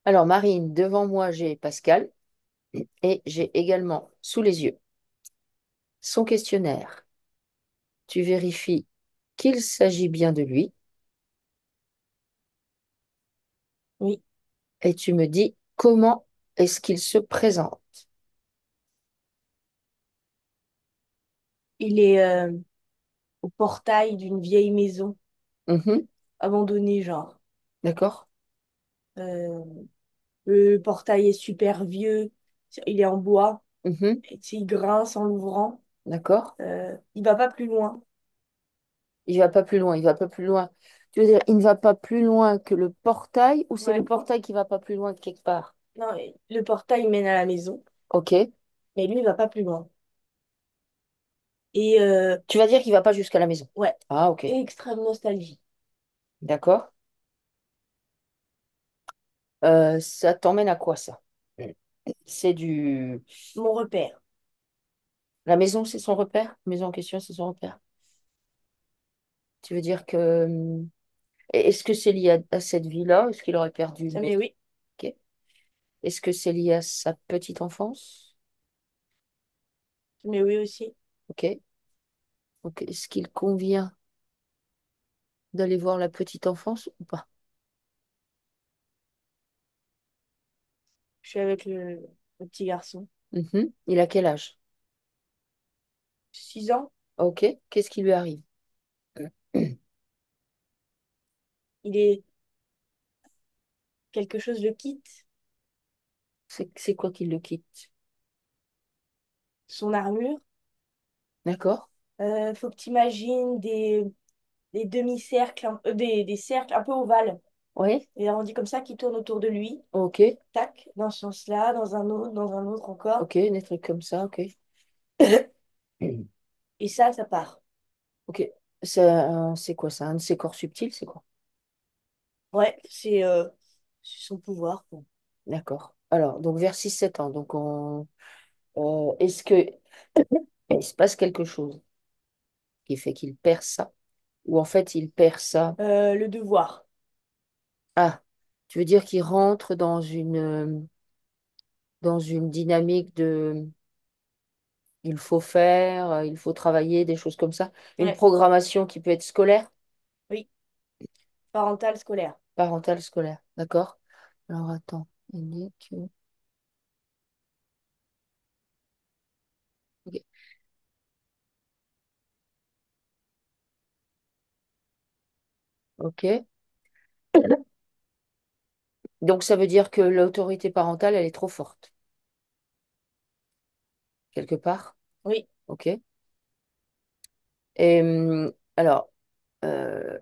Alors, Marine, devant moi, j'ai Pascal et j'ai également sous les yeux son questionnaire. Tu vérifies qu'il s'agit bien de lui Oui, et tu me dis comment est-ce qu'il se présente. il est au portail d'une vieille maison Mhm, abandonnée, genre. d'accord? Euh, le portail est super vieux, il est en bois, Mhm, et tu sais, il grince en l'ouvrant. d'accord? Il va pas plus loin. Il va pas plus loin, il va pas plus loin. Tu veux dire, il ne va pas plus loin que le portail ou c'est le Ouais. portail qui va pas plus loin que quelque part? Non, le portail mène à la maison, Ok. mais lui, il va pas plus loin. Et Tu vas dire qu'il va pas jusqu'à la maison. ouais, Ah, ok. extrême nostalgie. D'accord. Ça t'emmène à quoi ça? C'est du... Mon repère. La maison, c'est son repère? La maison en question, c'est son repère. Tu veux dire que... Est-ce que c'est lié à cette vie-là? Est-ce qu'il aurait perdu une Mais maison? oui, Ok. Est-ce que c'est lié à sa petite enfance? mais oui aussi. Ok. Ok. Est-ce qu'il convient d'aller voir la petite enfance ou pas? Je suis avec le petit garçon. Mhm. Il a quel âge? 6 ans, Ok. Qu'est-ce qui lui arrive? il est quelque chose le quitte, C'est quoi qui le quitte? son armure. D'accord? Faut que tu imagines des demi-cercles, des cercles un peu ovales, Oui. et arrondis comme ça qui tournent autour de lui. Ok. Tac, dans ce sens-là, dans un autre encore. Ok. Des trucs comme ça. Ok. Et ça part. Ok. C'est quoi ça? Un de ses corps subtils, c'est quoi? Ouais, c'est son pouvoir, quoi. D'accord. Alors, donc vers 6 7 ans. Donc, est-ce que il se passe quelque chose qui fait qu'il perd ça? Ou en fait, il perd ça? Le devoir. Ah, tu veux dire qu'il rentre dans une dynamique de il faut faire, il faut travailler, des choses comme ça. Une Ouais, programmation qui peut être scolaire, oui, parental scolaire. parentale scolaire. D'accord? Alors, attends. Il dit que... Ok. Ok. Donc, ça veut dire que l'autorité parentale, elle est trop forte, quelque part. Oui, Ok. Et alors, euh,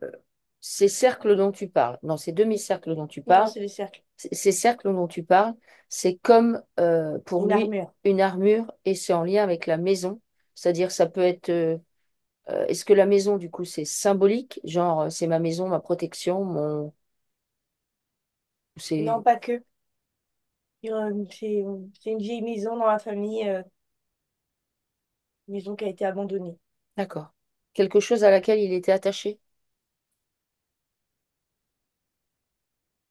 ces cercles dont tu parles, non, ces demi-cercles dont tu non, parles, c'est les cercles. ces cercles dont tu parles, c'est comme pour Une lui armure. une armure et c'est en lien avec la maison. C'est-à-dire, ça peut être. Est-ce que la maison, du coup, c'est symbolique? Genre, c'est ma maison, ma protection, mon. Non, C'est. pas que. C'est une vieille maison dans la famille, maison qui a été abandonnée. D'accord. Quelque chose à laquelle il était attaché?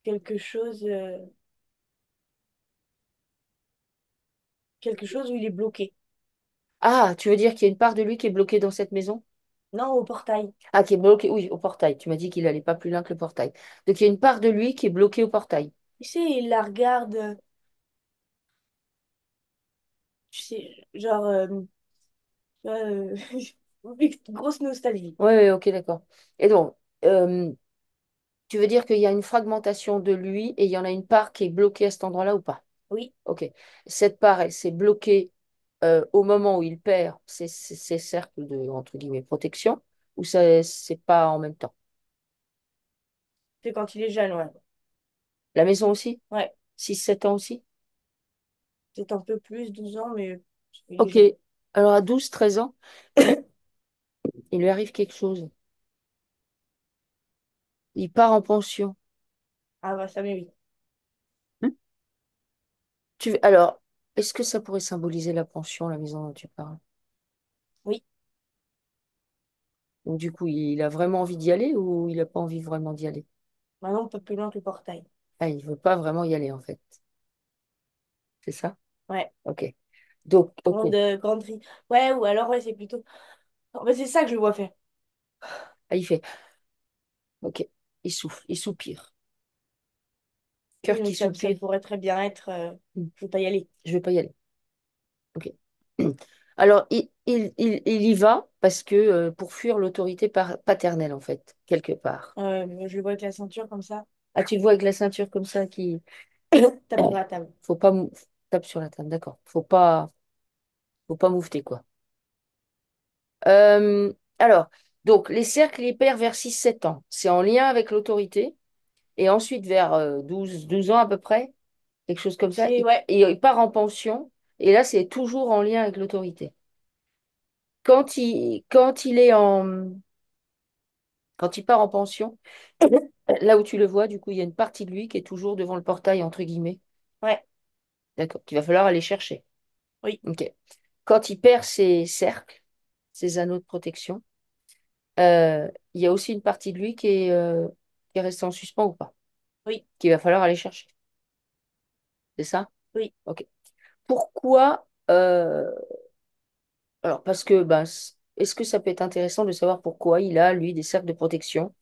Quelque chose, euh, quelque chose où il est bloqué. Ah, tu veux dire qu'il y a une part de lui qui est bloquée dans cette maison? Non, au portail. Ah, qui est bloquée, oui, au portail. Tu m'as dit qu'il allait pas plus loin que le portail. Donc, il y a une part de lui qui est bloquée au portail. Tu sais, il la regarde, tu sais, genre, euh, grosse nostalgie. Oui, oui, ok, d'accord. Et donc, euh, tu veux dire qu'il y a une fragmentation de lui et il y en a une part qui est bloquée à cet endroit-là ou pas? Oui, Ok. Cette part, elle s'est bloquée au moment où il perd ses cercles de, entre guillemets, protection ou ça, c'est pas en même temps? c'est quand il est jeune, ouais. La maison aussi? Ouais, 6 7 ans aussi? peut-être un peu plus, 12 ans, mais il est Ok. jeune. Alors, à 12 13 ans, il lui arrive quelque chose. Il part en pension. Ah bah ça, mais oui. Hmm. Alors, est-ce que ça pourrait symboliser la pension, la maison dont tu parles? Oui, Donc, du coup, il a vraiment envie d'y aller ou il n'a pas envie vraiment d'y aller? maintenant, on peut plus loin que le portail. Ah, il veut pas vraiment y aller, en fait. C'est ça? Ouais, Ok. Donc, ok. grande ride. Ouais, ou alors, ouais, c'est plutôt. Non, mais c'est ça que je le vois faire. Ah, il fait. Ok. Il souffle, il soupire. Oui, Cœur qui donc ça soupire. pourrait très bien être. Hmm, Je veux pas y aller. Je vais pas y aller. Ok. Alors, il y va parce que pour fuir l'autorité paternelle, en fait, quelque part. Je le vois avec la ceinture comme ça. Ah, tu le vois avec la ceinture comme ça qui. Tape sur la table. Faut pas tape sur la table, d'accord. Faut pas moufter, quoi. Alors, donc, les cercles hyper vers 6 7 ans, c'est en lien avec l'autorité. Et ensuite, vers 12 ans à peu près, quelque chose comme ça, C'est, ouais, il part en pension. Et là, c'est toujours en lien avec l'autorité. Quand il est quand il part en pension, là où tu le vois, du coup, il y a une partie de lui qui est toujours devant le portail, entre guillemets. ouais, D'accord, qu'il va falloir aller chercher. oui, Ok. Quand il perd ses cercles, ses anneaux de protection, il y a aussi une partie de lui qui est restée en suspens ou pas, oui, qu'il va falloir aller chercher. C'est ça? oui. Ok. Pourquoi alors, parce que, ben, est-ce que ça peut être intéressant de savoir pourquoi il a, lui, des cercles de protection?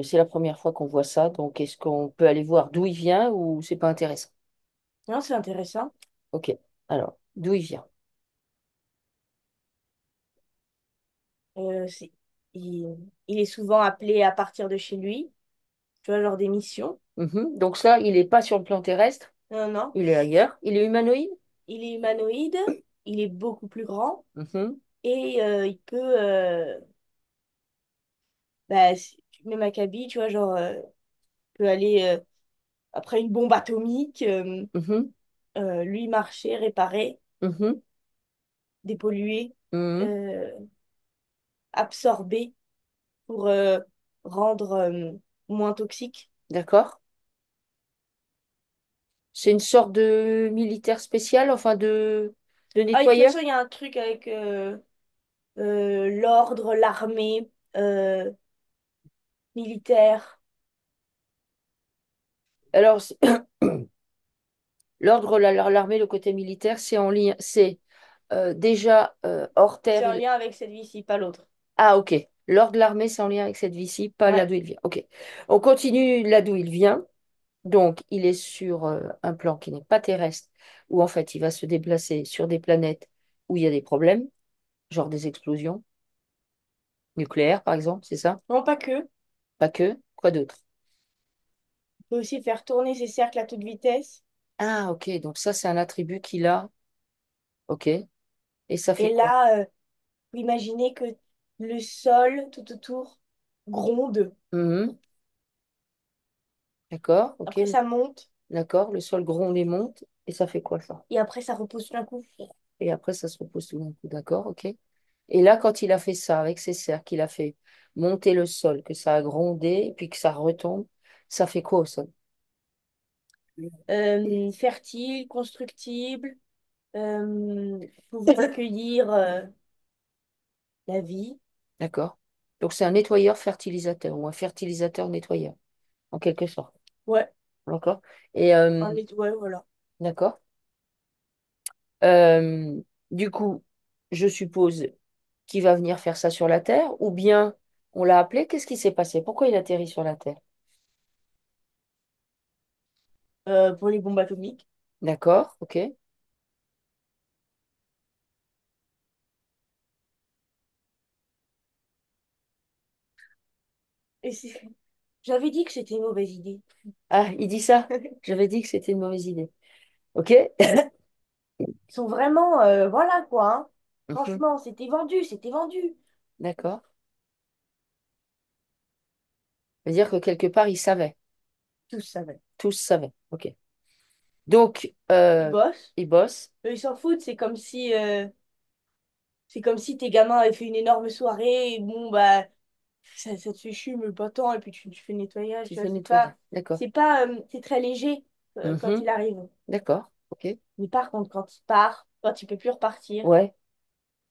C'est la première fois qu'on voit ça, donc est-ce qu'on peut aller voir d'où il vient ou c'est pas intéressant? Non, c'est intéressant. Ok. Alors, d'où il vient? Euh, c'est- il, il est souvent appelé à partir de chez lui, tu vois, genre des missions. Mhm. Donc ça, il n'est pas sur le plan terrestre, Non, non. il est ailleurs. Il est humanoïde? Il est humanoïde, il est beaucoup plus grand Mhm. et il peut, bah, même acabit, tu vois, genre, peut aller après une bombe atomique, Mhm. lui marcher, réparer, Mhm. dépolluer, Mhm. euh, absorber pour rendre moins toxique. D'accord. C'est une sorte de militaire spécial, enfin de Ah, et de toute nettoyeur? façon, il y a un truc avec l'ordre, l'armée, militaire. Alors, l'ordre, l'armée, le côté militaire, c'est en lien, c'est déjà hors terre. C'est en lien avec cette vie-ci, pas l'autre. Ah, ok. L'ordre, l'armée, c'est en lien avec cette vie-ci, pas là Ouais. d'où il vient. Ok. On continue là d'où il vient. Donc, il est sur un plan qui n'est pas terrestre, où en fait, il va se déplacer sur des planètes où il y a des problèmes, genre des explosions nucléaires, par exemple, c'est ça? Non, pas que. Pas que. Quoi d'autre? Il peut aussi faire tourner ses cercles à toute vitesse. Ah, ok. Donc ça, c'est un attribut qu'il a. Ok. Et ça fait Et quoi? là, vous imaginez que le sol tout autour gronde. Mhm. D'accord, ok. Après, ça monte. D'accord. Le sol gronde et monte. Et ça fait quoi, ça? Et après, ça repose tout d'un coup. Et après, ça se repose tout d'un coup. D'accord, ok. Et là, quand il a fait ça avec ses cercles, qu'il a fait monter le sol, que ça a grondé, et puis que ça retombe, ça fait quoi au sol? Fertile, constructible, pouvait accueillir la vie. D'accord? Donc c'est un nettoyeur fertilisateur ou un fertilisateur nettoyeur, en quelque sorte. Ouais, D'accord? Et ouais, voilà. d'accord. Euh, du coup, je suppose qu'il va venir faire ça sur la Terre, ou bien on l'a appelé, qu'est-ce qui s'est passé? Pourquoi il atterrit sur la Terre? Pour les bombes atomiques. D'accord, ok. Et j'avais dit que c'était une mauvaise idée. Ah, il dit ça? J'avais dit que c'était une mauvaise idée. Ok? Ils sont vraiment, voilà quoi, hein. Mhm. Franchement, c'était vendu, c'était vendu. D'accord. C'est-à-dire que quelque part, il savait. Tous savaient. Tous savaient. Ok. Donc, Ils bossent. il bosse. Eux, ils s'en foutent. C'est comme si tes gamins avaient fait une énorme soirée. Et bon, bah, ça te fait chier, mais pas tant. Et puis tu fais le nettoyage, Tu tu fais vois. le C'est nettoyage. pas, D'accord. c'est pas, c'est très léger quand Mhm. il arrive. D'accord. Ok. Mais par contre, quand il part, quand il peut plus repartir, Ouais.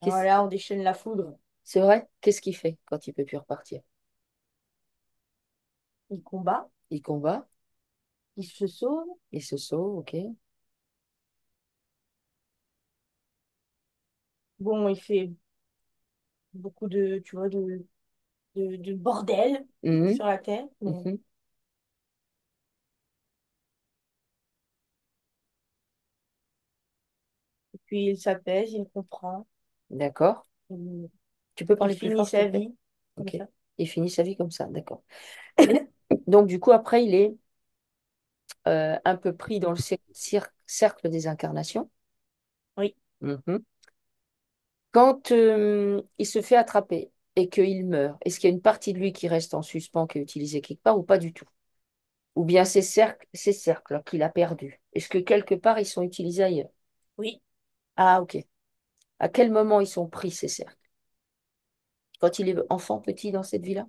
alors Qu'est-ce- là, on déchaîne la foudre. C'est vrai? Qu'est-ce qu'il fait quand il peut plus repartir? Il combat. Il combat. il se sauve. Il se sauve, ok. Bon, il fait beaucoup de, tu vois, de bordel Mhm, sur la Terre. Bon. mhm. Et puis il s'apaise, il comprend. D'accord. Il, Tu peux il parler plus finit fort, s'il te sa plaît? vie comme Ok. ça. Il finit sa vie comme ça, d'accord. Donc, du coup, après, il est un peu pris dans le cercle des incarnations. Oui. Mhm. Quand il se fait attraper et qu'il meurt, est-ce qu'il y a une partie de lui qui reste en suspens, qui est utilisée quelque part ou pas du tout? Ou bien ces cercles qu'il a perdus, est-ce que quelque part ils sont utilisés ailleurs? Oui. Ah, ok. À quel moment ils sont pris, ces cercles? Quand il est enfant, petit, dans cette vie-là?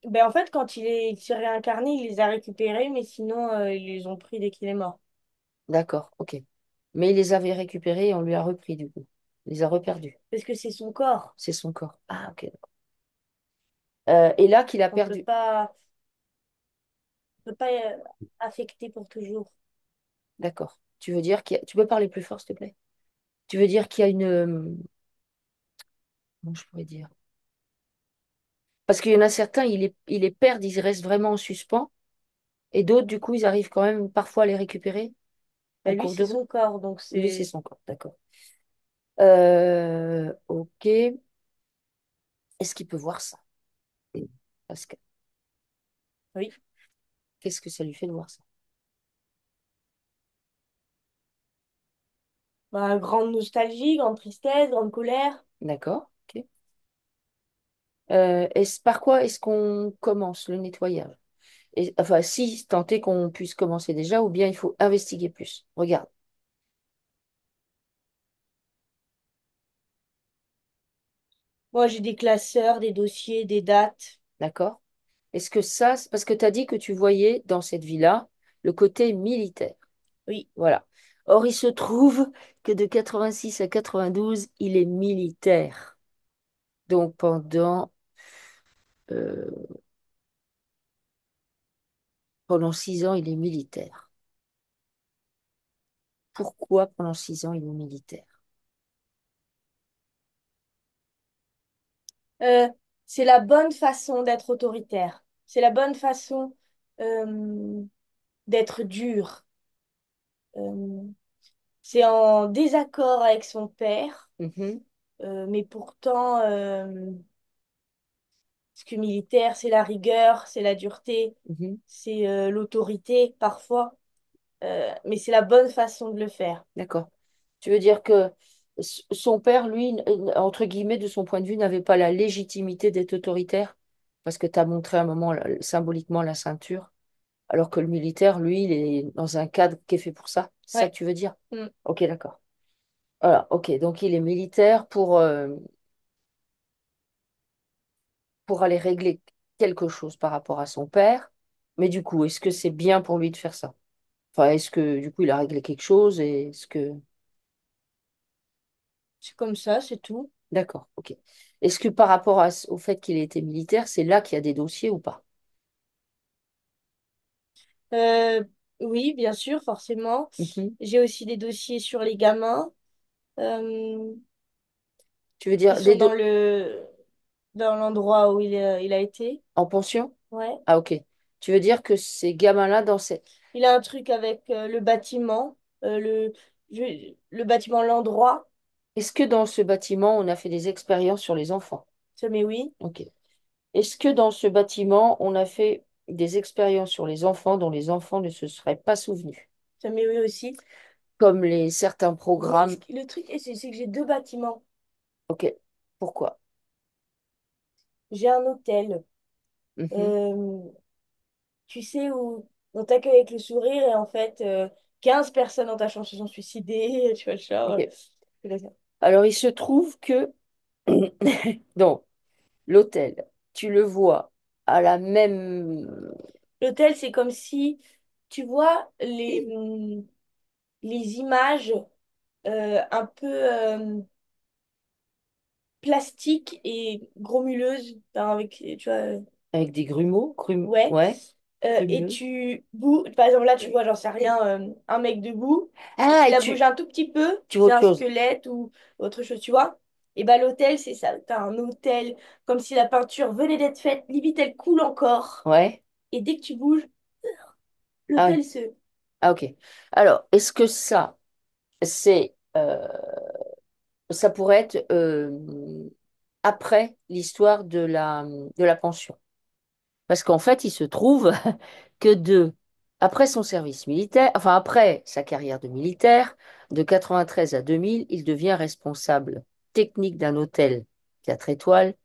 Ben, en fait, quand il s'est réincarné, il les a récupérés, mais sinon, ils les ont pris dès qu'il est mort. D'accord, ok. Mais il les avait récupérés et on lui a repris, du coup. Il les a reperdus. Parce que c'est son corps. C'est son corps. Ah, ok, d'accord. Et là qu'il a On peut perdu. pas, on peut pas affecter pour toujours. D'accord. Tu veux dire Tu peux parler plus fort, s'il te plaît? Tu veux dire qu'il y a une... comment je pourrais dire? Parce qu'il y en a certains, ils les perdent, ils restent vraiment en suspens. Et d'autres, du coup, ils arrivent quand même parfois à les récupérer en Ben, lui, cours de c'est route. son corps, donc Lui, c'est c'est... son corps, d'accord. Ok. Est-ce qu'il peut voir ça? Parce que Oui. qu'est-ce que ça lui fait de voir ça? Ben, grande nostalgie, grande tristesse, grande colère. D'accord. Ok. Par quoi est-ce qu'on commence le nettoyage? Enfin, si tant est qu'on puisse commencer déjà, ou bien il faut investiguer plus. Regarde, Moi, j'ai des classeurs, des dossiers, des dates. d'accord? Est-ce que ça, c'est parce que tu as dit que tu voyais dans cette vie-là le côté militaire. Oui. Voilà. Or, il se trouve que de 86 à 92, il est militaire. Donc, euh, pendant 6 ans, il est militaire. Pourquoi pendant 6 ans, il est militaire? Euh, c'est la bonne façon d'être autoritaire. C'est la bonne façon euh, d'être dur. Euh, c'est en désaccord avec son père, Mhm, mais pourtant, ce que militaire, c'est la rigueur, c'est la dureté, mhm. c'est l'autorité parfois, mais c'est la bonne façon de le faire. D'accord. Tu veux dire que son père, lui, entre guillemets, de son point de vue, n'avait pas la légitimité d'être autoritaire? Parce que tu as montré un moment symboliquement la ceinture, alors que le militaire, lui, il est dans un cadre qui est fait pour ça. C'est ça Ouais. que tu veux dire? Mm. Ok, d'accord. Voilà, ok. Donc il est militaire pour aller régler quelque chose par rapport à son père. Mais du coup, est-ce que c'est bien pour lui de faire ça? Enfin, est-ce que du coup, il a réglé quelque chose et est-ce que... C'est comme ça, c'est tout. D'accord, ok. Est-ce que par rapport au fait qu'il ait été militaire, c'est là qu'il y a des dossiers ou pas? Euh, oui, bien sûr, forcément. Mhm. J'ai aussi des dossiers sur les gamins euh, Tu veux qui dire sont dans l'endroit où il a été. en pension? Ouais. Ah, ok. Tu veux dire que ces gamins-là, dans cette... Il a un truc avec le bâtiment, le bâtiment, l'endroit. Est-ce que dans ce bâtiment, on a fait des expériences sur les enfants? Ça, mais oui. Ok. Est-ce que dans ce bâtiment, on a fait des expériences sur les enfants dont les enfants ne se seraient pas souvenus? Ça, mais oui aussi. Comme certains Mais programmes. le truc, c'est que j'ai deux bâtiments. Ok. Pourquoi? J'ai un hôtel. Mhm. euh, tu sais, où on t'accueille avec le sourire et en fait, 15 personnes dans ta chambre se sont suicidées. Tu vois, genre. Ok. Alors, il se trouve que donc l'hôtel, tu le vois à la même... L'hôtel, c'est comme si, tu vois, les images un peu plastiques et gromuleuses, enfin, avec, tu vois, avec des grumeaux, ouais. ouais. Et Fumeux. tu bouges, par exemple là tu vois, j'en sais rien, un mec debout, et Ah, tu et la bouges un tout petit peu, tu vois c'est autre un chose. squelette ou autre chose, tu vois. Et bah l'hôtel, c'est ça, t'as un hôtel, comme si la peinture venait d'être faite, limite elle coule encore. Ouais. Et dès que tu bouges, Ah ouais. l'hôtel se... Ah, ok. Alors, est-ce que ça, c'est, ça pourrait être après l'histoire de la pension? Parce qu'en fait, il se trouve que après son service militaire, enfin après sa carrière de militaire, de 93 à 2000, il devient responsable technique d'un hôtel 4 étoiles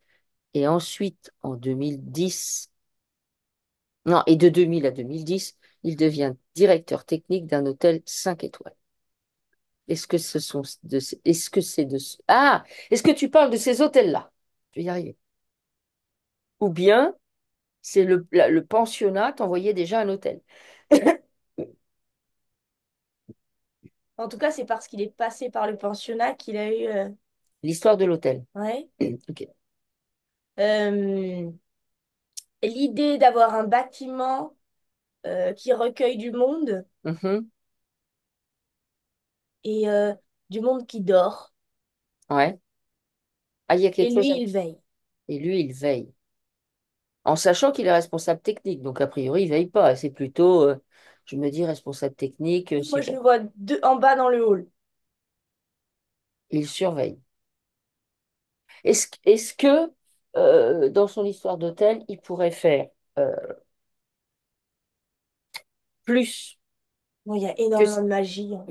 et ensuite en 2010, non, et de 2000 à 2010, il devient directeur technique d'un hôtel 5 étoiles. Est-ce que ce sont est-ce que c'est ah, est-ce que tu parles de ces hôtels-là? Je vais y arriver. Ou bien c'est le pensionnat t'envoyait déjà un hôtel. En tout cas, c'est parce qu'il est passé par le pensionnat qu'il a eu... L'histoire de l'hôtel. ouais. Ok. Euh, l'idée d'avoir un bâtiment qui recueille du monde Mhm. et du monde qui dort. Ouais. Ah, il y a Et quelque chose. lui, il veille. Et lui, il veille. En sachant qu'il est responsable technique. Donc, a priori, il veille pas. C'est plutôt, je me dis, responsable technique, Moi, si je le vois en bas dans le hall. il surveille. Est-ce que dans son histoire d'hôtel, il pourrait faire euh, plus Bon, il y a que énormément de magie, hein.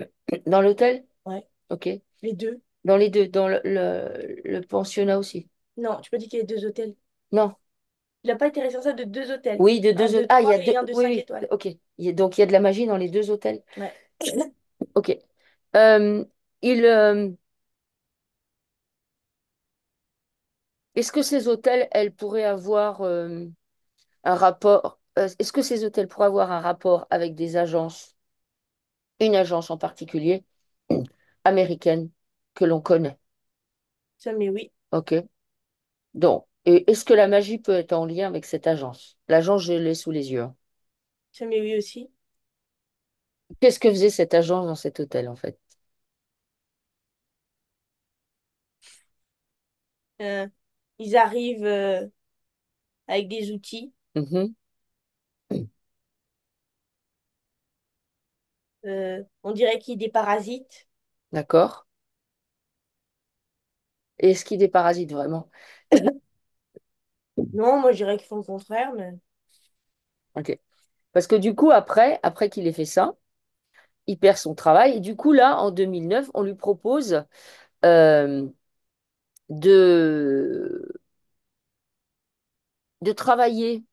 dans l'hôtel? Ouais, Ok. les deux. Dans les deux, dans le pensionnat aussi. Non, tu peux dire qu'il y a deux hôtels. Non. Il n'a pas été responsable de deux hôtels. Oui, de Un deux de hôtels. Ah, il y trois a deux. et un de Oui, cinq oui. étoiles. Ok. Donc, il y a de la magie dans les deux hôtels. Ouais. Ok. Euh, il, est-ce que ces hôtels, elles pourraient avoir un rapport, est-ce que ces hôtels pourraient avoir un rapport avec des agences, une agence en particulier, américaine, que l'on connaît? Ça, mais oui. Ok. Donc, et est-ce que la magie peut être en lien avec cette agence? L'agence, je l'ai sous les yeux, hein. Ça, mais oui aussi. Qu'est-ce que faisait cette agence dans cet hôtel, en fait? Euh, ils arrivent avec des outils. Mhm. On dirait qu'ils déparasitent. D'accord. Et est-ce qu'ils déparasitent vraiment? Non, moi, je dirais qu'ils font le contraire, mais Ok. Parce que du coup, après qu'il ait fait ça, il perd son travail. Et du coup, là, en 2009, on lui propose euh, de, de travailler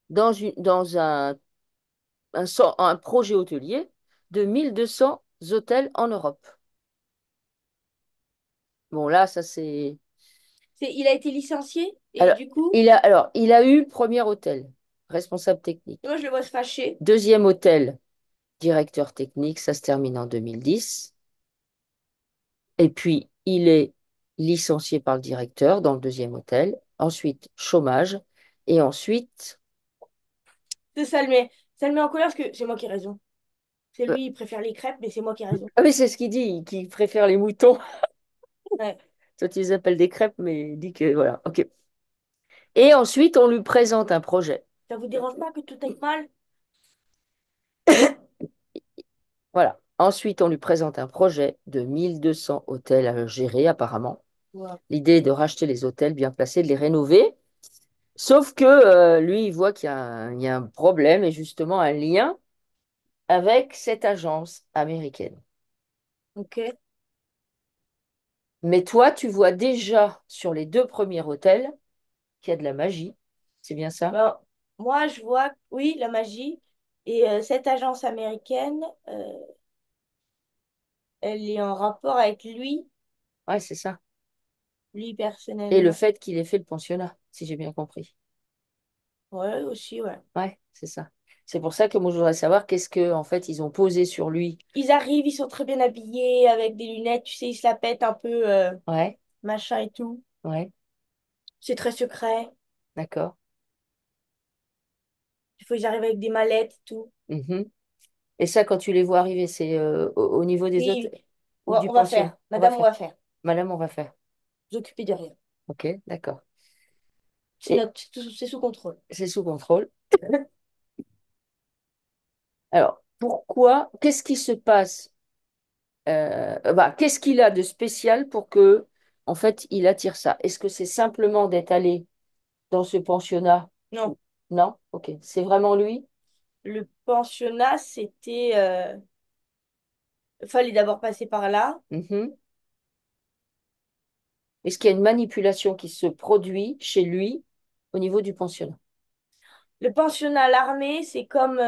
dans un projet hôtelier de 1200 hôtels en Europe. Bon, là, ça c'est... il a été licencié et du coup, Alors, il a eu premier hôtel, responsable technique. moi, je le vois se fâcher. Deuxième hôtel, directeur technique, ça se termine en 2010. Et puis, il est licencié par le directeur dans le deuxième hôtel. Ensuite, chômage. Et ensuite, C'est ça, ça le met en colère parce que c'est moi qui ai raison. C'est euh, lui, il préfère les crêpes, mais c'est moi qui ai raison. ah oui, c'est ce qu'il dit, qu'il préfère les moutons. Ouais. Toi, tu les appelles des crêpes, mais il dit que voilà, ok. Et ensuite, on lui présente un projet. Ça vous dérange pas que tout aille mal? Voilà. Ensuite, on lui présente un projet de 1200 hôtels à gérer, apparemment. Ouais. L'idée est de racheter les hôtels bien placés, de les rénover. Sauf que lui, il voit qu'il y a un problème et justement un lien avec cette agence américaine. Ok. Mais toi, tu vois déjà sur les deux premiers hôtels qu'il y a de la magie. C'est bien ça? Ben, moi, je vois, oui, la magie. Et cette agence américaine, elle est en rapport avec Ouais, c'est ça. lui Et le personnellement. fait qu'il ait fait le pensionnat, si j'ai bien compris. Ouais, aussi, ouais. Ouais, c'est ça. C'est pour ça que moi, je voudrais savoir qu'est-ce que, en fait, ils ont posé sur lui. Ils arrivent, ils sont très bien habillés, avec des lunettes, tu sais, ils se la pètent un peu, Ouais, machin et tout. ouais. C'est très secret. D'accord. Il faut que j'arrive avec des mallettes, et tout. Mhm. Et ça, quand tu les vois arriver, c'est au niveau des Oui, hôtels ou du on va pension? faire. On va Madame, on faire. va faire. Madame, on va faire. Vous occupez de rien. Ok, d'accord. C'est Et c'est sous contrôle. c'est sous contrôle. Alors, pourquoi, qu'est-ce qui se passe? Bah, qu'est-ce qu'il a de spécial pour que, en fait, il attire ça? Est-ce que c'est simplement d'être allé dans ce pensionnat? Non, Non? Ok. C'est vraiment lui? le pensionnat, c'était... fallait d'abord passer par là. Mhm. Est-ce qu'il y a une manipulation qui se produit chez lui au niveau du pensionnat? Le pensionnat à l'armée, c'est comme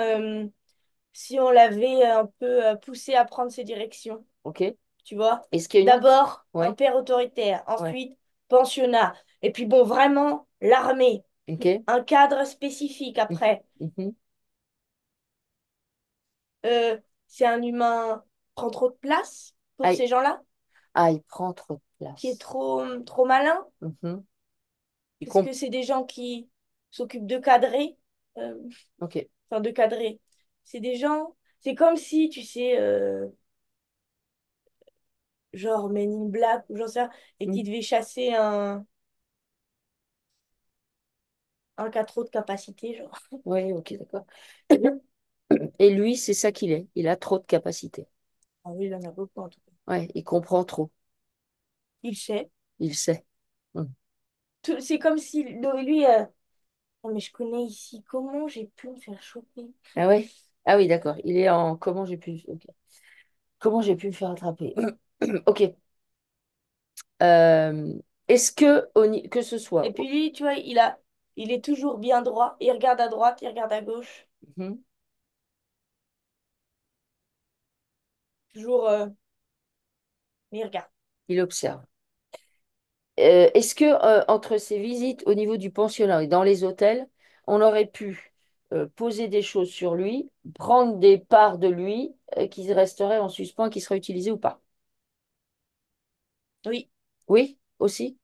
si on l'avait un peu poussé à prendre ses directions. Ok. Tu vois? Est-ce qu'il y a une autre? D'abord, un Ouais, père autoritaire. ouais. Ensuite, pensionnat. Et puis bon, vraiment, l'armée. Ok. Un cadre spécifique après. Mhm. Euh, c'est un humain qui prend trop de place pour Ah, ces gens-là, il prend trop de qui est place. trop malin. Mhm. Il Est-ce comp- que c'est des gens qui s'occupent de cadrer? Euh, Ok. enfin, de cadrer. C'est des gens, c'est comme si, tu sais, genre Men in Black ou j'en sais rien, et Mm. qui devait chasser un qui a trop de capacité, genre. Oui, ok, d'accord. Et lui, c'est ça qu'il est. Il a trop de capacité. Ah oui, il en a beaucoup en tout cas. Ouais, il comprend trop. Il sait. Il sait. Mm. C'est comme si lui, oh, mais je connais ici, comment j'ai pu me faire choper? Ah ouais? Ah oui, d'accord. Il est en comment j'ai pu. Ok. Comment j'ai pu me faire attraper? Ok. Euh, Est-ce que, que ce soit. Et puis lui, tu vois, il est toujours bien droit. Il regarde à droite, il regarde à gauche. Mhm. Toujours, mais il regarde. Il observe. Est-ce que entre ces visites au niveau du pensionnat et dans les hôtels, on aurait pu poser des choses sur lui, prendre des parts de lui qui resteraient en suspens, qui seraient utilisées ou pas? Oui. Oui, aussi.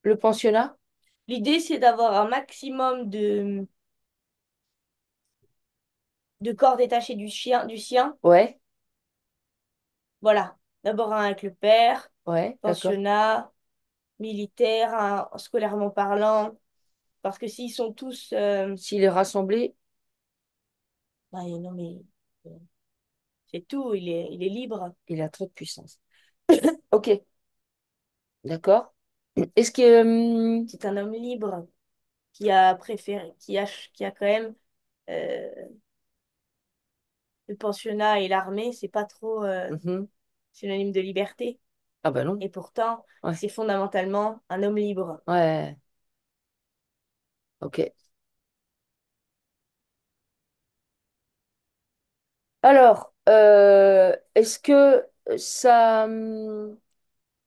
Le pensionnat? L'idée, c'est d'avoir un maximum de corps détachés du sien. Ouais, Voilà. D'abord un avec le père, ouais, d'accord. pensionnat, militaire, un scolairement parlant. Parce que s'ils sont tous... S'il est rassemblé, non, mais euh, c'est tout, il est libre. il a trop de puissance. Ok, d'accord. Est-ce que... C'est un homme libre qui a préféré, qui a quand même... euh, le pensionnat et l'armée, c'est pas trop mhm. synonyme de liberté. Ah bah non. Et pourtant, Ouais, c'est fondamentalement un homme libre. ouais, ok. Alors, est-ce que ça...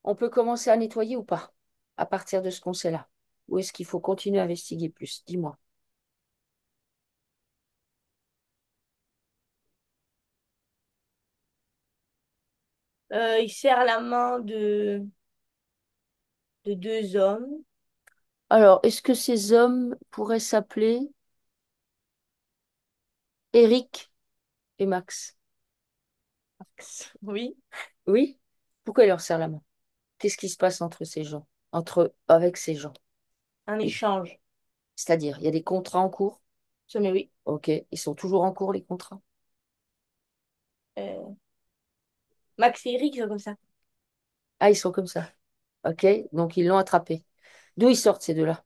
on peut commencer à nettoyer ou pas à partir de ce qu'on sait là? Ou est-ce qu'il faut continuer à investiguer plus? Dis-moi. Il serre la main de deux hommes. Alors, est-ce que ces hommes pourraient s'appeler Eric et Max? Oui, Oui? Pourquoi il leur serre la main? Qu'est-ce qui se passe entre ces gens? Avec ces gens? un échange. C'est-à-dire, il y a des contrats en cours? Mais oui. Ok. Ils sont toujours en cours, les contrats? Euh, Max et Eric, c'est comme ça. Ah, ils sont comme ça. Ok. Donc, ils l'ont attrapé. D'où ils sortent, ces deux-là?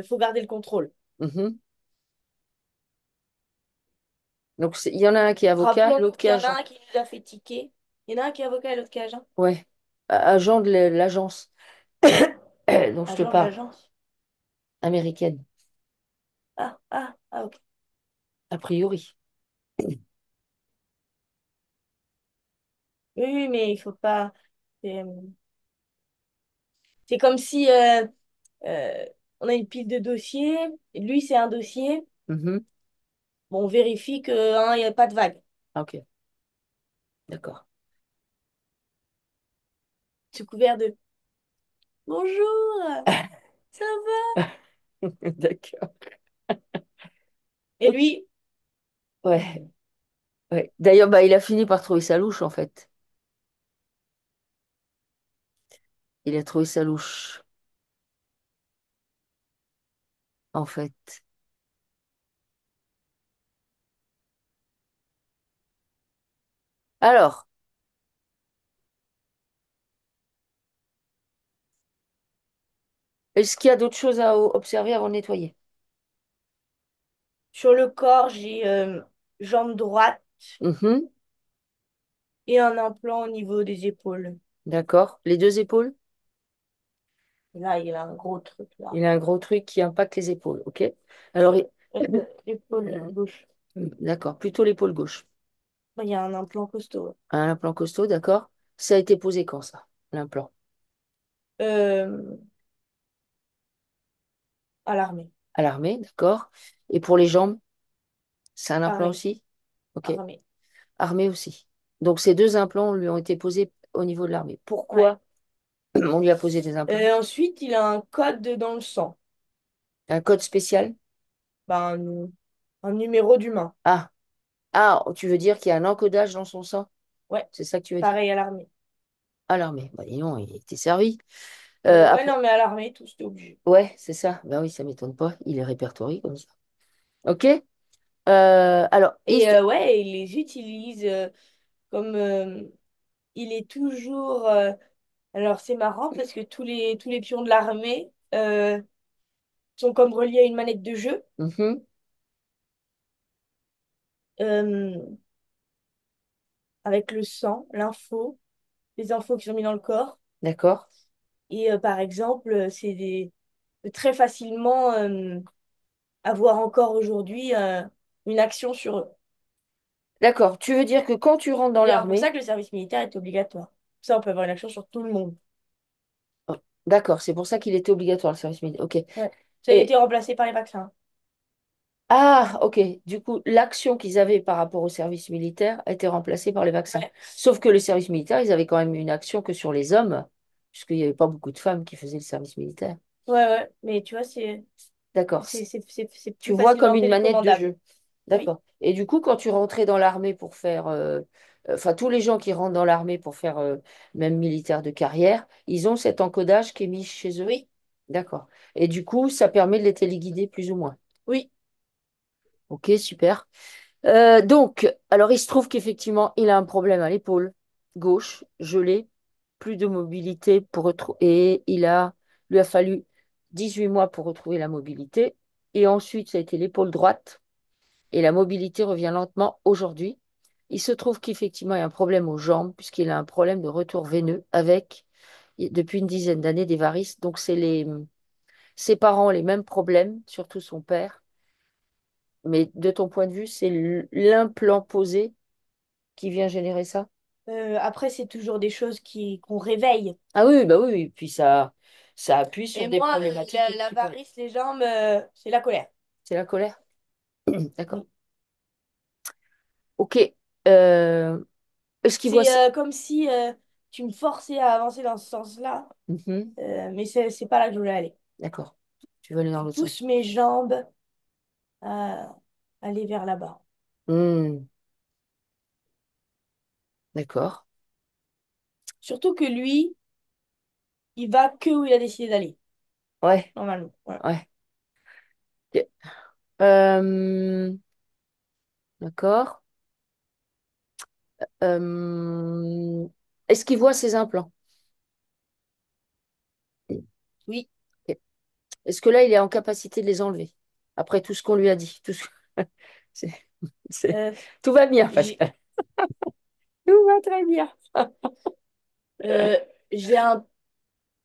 Faut garder le contrôle. Mhm. Donc, il y en a un qui est avocat, Rappelons l'autre qui qu'il est y en a agent. un qui nous a fait tiquer. Il y en a un qui est avocat et l'autre qui est agent. Ouais. Agent de l'agence dont je te Agent de parle, l'agence. américaine, Ok. a priori. Oui, oui, mais il faut pas. C'est c'est comme si euh, on a une pile de dossiers. Et lui, c'est un dossier. Mhm. Bon, on vérifie que, hein, il n'y a pas de vague. Ah, ok, d'accord. sous couvert de Bonjour, ça va? D'accord. Et lui, Ouais, ouais. D'ailleurs, bah, il a fini par trouver sa louche, en fait. Il a trouvé sa louche, en fait. Alors, est-ce qu'il y a d'autres choses à observer avant de nettoyer? sur le corps, j'ai jambe droite Mhm, et un implant au niveau des épaules. d'accord. Les deux épaules? Et là, il a un gros truc là. Il a un gros truc qui impacte les épaules, ok? Alors, L'épaule gauche. d'accord, plutôt l'épaule gauche. Il y a un implant costaud. Un implant costaud, d'accord. Ça a été posé quand, ça, l'implant? Euh, à l'armée. À l'armée, d'accord. Et pour les jambes, c'est un implant Pareil, aussi? Ok. armée. Armée aussi. Donc, ces deux implants lui ont été posés au niveau de l'armée. Ouais. Pourquoi on lui a posé des implants? Ensuite, il a un code dans le sang. Un code spécial? Un numéro d'humain. Ah, ah, tu veux dire qu'il y a un encodage dans son sang? Ouais, C'est ça que tu veux dire? pareil à l'armée. À l'armée. Bah, dis donc, il était servi. Ouais, Après, non, mais à l'armée, tout, c'était obligé. ouais, c'est ça. Ben oui, ça m'étonne pas. Il est répertorié comme ça. Ok. Alors, Et ouais, il les utilise comme il est toujours. Alors, c'est marrant parce que tous les pions de l'armée sont comme reliés à une manette de jeu mhm, euh, avec le sang, l'info, les infos qui sont mises dans le corps. d'accord. Et par exemple, très facilement avoir encore aujourd'hui une action sur eux. D'accord. Tu veux dire que quand tu rentres dans D'ailleurs, pour l'armée, ça que le service militaire est obligatoire. Ça, on peut avoir une action sur tout le monde. oh, d'accord, c'est pour ça qu'il était obligatoire le service militaire. Ok. Ouais. Ça a Et été remplacé par les vaccins. ah, ok. Du coup, l'action qu'ils avaient par rapport au service militaire a été remplacée par les vaccins. Ouais, Sauf que le service militaire, ils avaient quand même une action que sur les hommes, puisqu'il n'y avait pas beaucoup de femmes qui faisaient le service militaire. ouais. Mais tu vois, D'accord. c'est Tu plus vois comme facilement une manette de télécommandable. jeu. Oui, D'accord. Et du coup, quand tu rentrais dans l'armée pour faire, enfin, tous les gens qui rentrent dans l'armée pour faire même militaire de carrière, ils ont cet encodage qui est mis chez eux. oui, D'accord. Et du coup, ça permet de les téléguider plus ou moins. oui. Ok, super. Donc, alors il se trouve qu'effectivement, il a un problème à l'épaule gauche, gelée, plus de mobilité pour retrouver. Et lui a fallu 18 mois pour retrouver la mobilité. Et ensuite, ça a été l'épaule droite. Et la mobilité revient lentement aujourd'hui. Il se trouve qu'effectivement, il y a un problème aux jambes, puisqu'il a un problème de retour veineux avec, depuis une dizaine d'années, des varices. Donc, ses parents ont les mêmes problèmes, surtout son père. Mais de ton point de vue, c'est l'implant posé qui vient générer ça? Après, c'est toujours des choses qu'on réveille. Ah oui, bah oui, oui. Puis ça appuie sur Et des moi, problématiques la qui peuvent. varice, les jambes, c'est la colère. C'est la colère? Mm. D'accord. Ok. Euh, Est-ce qu'il voit C'est ça? comme si tu me forçais à avancer dans ce sens-là, Mhm. mais c'est pas là que je voulais aller. D'accord. Tu veux aller dans Tu l'autre pousses sens. mes jambes à aller vers là-bas. Hmm. D'accord. Surtout que lui, il va que où il a décidé d'aller, Ouais, normalement. Voilà. ouais. Ok. Euh, d'accord. Euh, Est-ce qu'il voit ses implants? Oui. Ok. Est-ce que là, il est en capacité de les enlever? Après tout ce qu'on lui a dit. C'est- c'est- Euh, Tout va bien, j'ai Pascal. Tout va très bien. euh, j'ai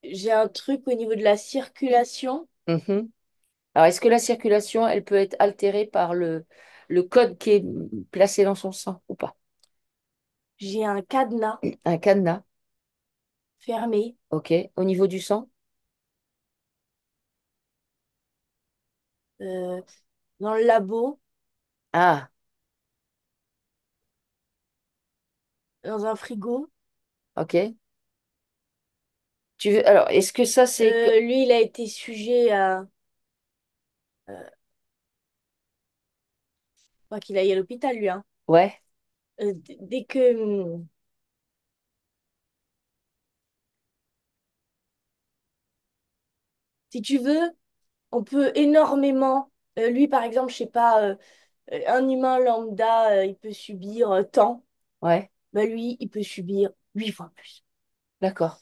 j'ai un truc au niveau de la circulation. Mhm. Alors, est-ce que la circulation, elle peut être altérée par le code qui est placé dans son sang ou pas? J'ai un cadenas Un cadenas, fermé ok. Au niveau du sang? euh, dans le labo, Ah, dans un frigo. ok. Alors, est-ce que ça, c'est... Lui, il a été sujet à... je crois qu'il aille à l'hôpital, lui, hein. Ouais, Dès que... si tu veux, on peut énormément... lui, par exemple, je sais pas, un humain lambda, il peut subir tant. ouais, Bah, lui, il peut subir 8 fois plus. d'accord.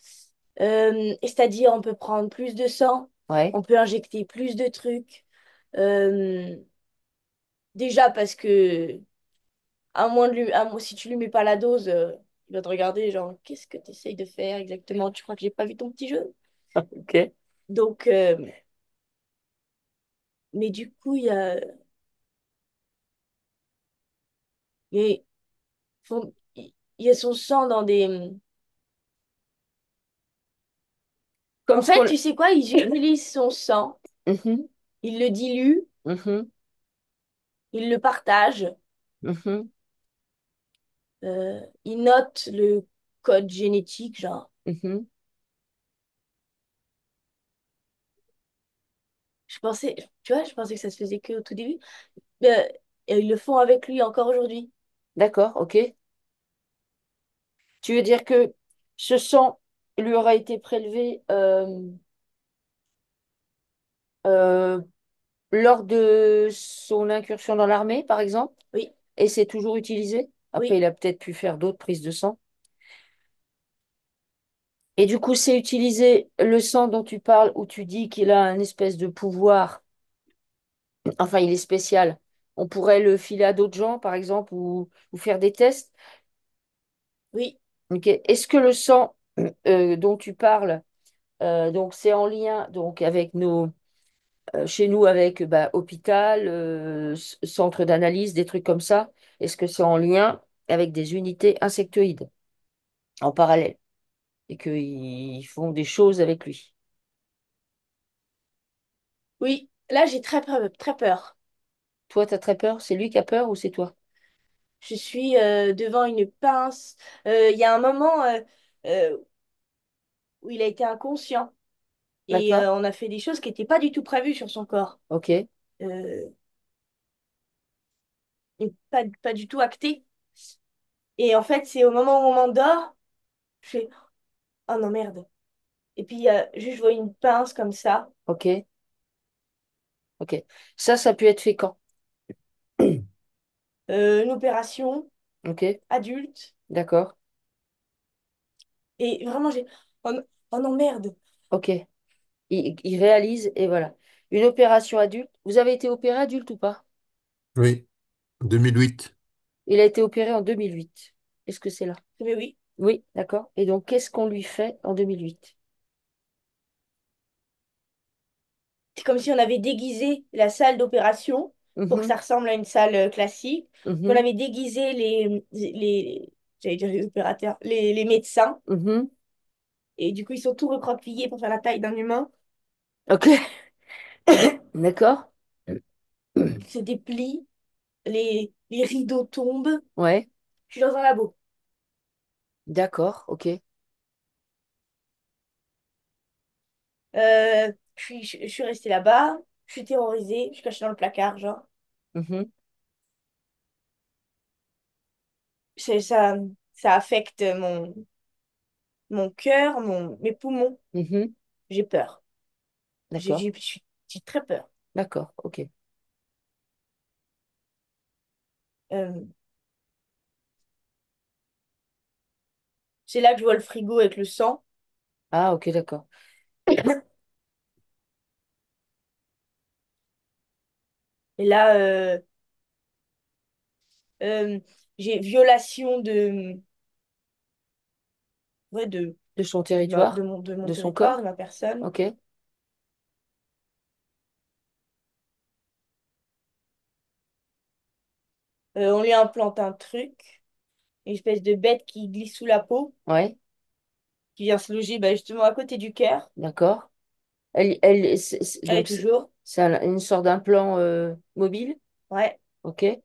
C'est-à-dire, on peut prendre plus de sang, Ouais, on peut injecter plus de trucs. Euh, déjà parce que, si tu lui mets pas la dose, il va te regarder, genre, qu'est-ce que tu essayes de faire exactement? Tu crois que j'ai pas vu ton petit jeu? ok. Donc, mais du coup, il il y a son sang dans des... Comme En ce fait, qu'on... tu sais quoi? Il utilise son sang, Mhm, il le dilue, mhm, il le partage, mhm, il note le code génétique, genre. mhm. Je pensais, tu vois, je pensais que ça se faisait que au tout début. Euh, et ils le font avec lui encore aujourd'hui. D'accord, ok. Tu veux dire que ce sang lui aura été prélevé euh, lors de son incursion dans l'armée, par exemple, Oui, et c'est toujours utilisé? Après, oui, il a peut-être pu faire d'autres prises de sang. Et du coup, c'est utiliser le sang dont tu parles, où tu dis qu'il a un espèce de pouvoir, enfin, il est spécial. On pourrait le filer à d'autres gens, par exemple, ou faire des tests. oui, Ok. Est-ce que le sang dont tu parles, donc c'est en lien donc avec chez nous avec bah, hôpital, centre d'analyse, des trucs comme ça. Est-ce que c'est en lien avec des unités insectoïdes en parallèle et qu'ils font des choses avec lui? oui. Là, j'ai très peur, très peur. Toi, tu as très peur? C'est lui qui a peur ou c'est toi? Je suis devant une pince. Il y a un moment euh, où il a été inconscient et D'accord? on a fait des choses qui n'étaient pas du tout prévues sur son corps. Ok. Euh, et pas du tout actées. Et en fait, c'est au moment où on m'endort, je fais, oh non, merde. Et puis, juste, je vois une pince comme ça. Ok. Ok. Ça peut être fait quand? Une opération Ok. adulte. D'accord. Et vraiment, oh, oh non, merde. Ok. Il réalise et voilà. Une opération adulte. Vous avez été opéré adulte ou pas? Oui, 2008. Il a été opéré en 2008. Est-ce que c'est là? Mais oui. Oui, d'accord. Et donc, qu'est-ce qu'on lui fait en 2008? C'est comme si on avait déguisé la salle d'opération pour que Mhm, ça ressemble à une salle classique. Qu'on mhm, avait déguisé j'allais dire les opérateurs, les médecins. mhm. Et du coup, ils sont tout recroquevillés pour faire la taille d'un humain. Ok, d'accord. Il se déplie, les rideaux tombent. Ouais, Je suis dans un labo. d'accord, ok. Je suis restée là-bas. Je suis terrorisée. Je suis cachée dans le placard, genre. Mhm, C'est- Ça, ça affecte mon cœur, mes poumons. mhm. J'ai peur. D'accord, J'ai très peur. d'accord, ok. Euh, c'est là que je vois le frigo avec le sang. Ah, ok, d'accord. Et là, euh, j'ai violation ouais, De son territoire, de mon de son territoire, de corps, ma personne. ok. On lui implante un truc, une espèce de bête qui glisse sous la peau, Ouais, qui vient se loger bah, justement à côté du cœur. d'accord. Elle est Donc, toujours. c'est une sorte d'implant mobile, Ouais. ok.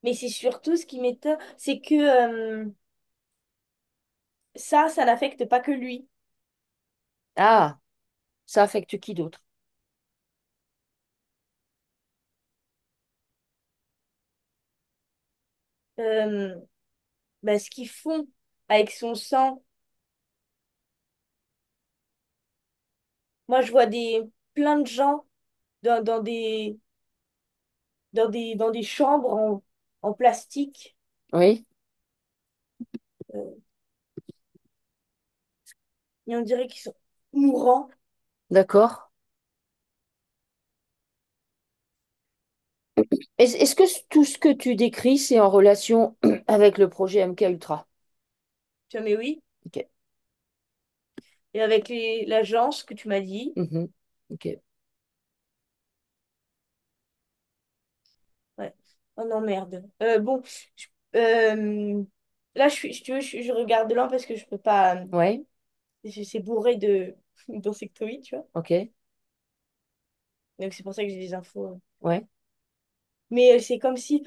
Mais c'est surtout ce qui m'étonne, c'est que ça n'affecte pas que lui. Ah, ça affecte qui d'autre? Euh, ce qu'ils font avec son sang, moi je vois plein de gens dans, dans des, dans des chambres en plastique. Oui, euh, et on dirait qu'ils sont mourants. d'accord. Est-ce que tout ce que tu décris, c'est en relation avec le projet MK Ultra? Tu vois, mais oui. Ok. Et avec l'agence que tu m'as dit. Mhm. Ok. Ouais. Oh non, merde. Bon, je- euh, là, si tu veux, je regarde loin parce que je peux pas. Ouais, C'est bourré de d'insectoïdes, tu vois. ok. Donc, c'est pour ça que j'ai des infos. Ouais. Mais c'est comme si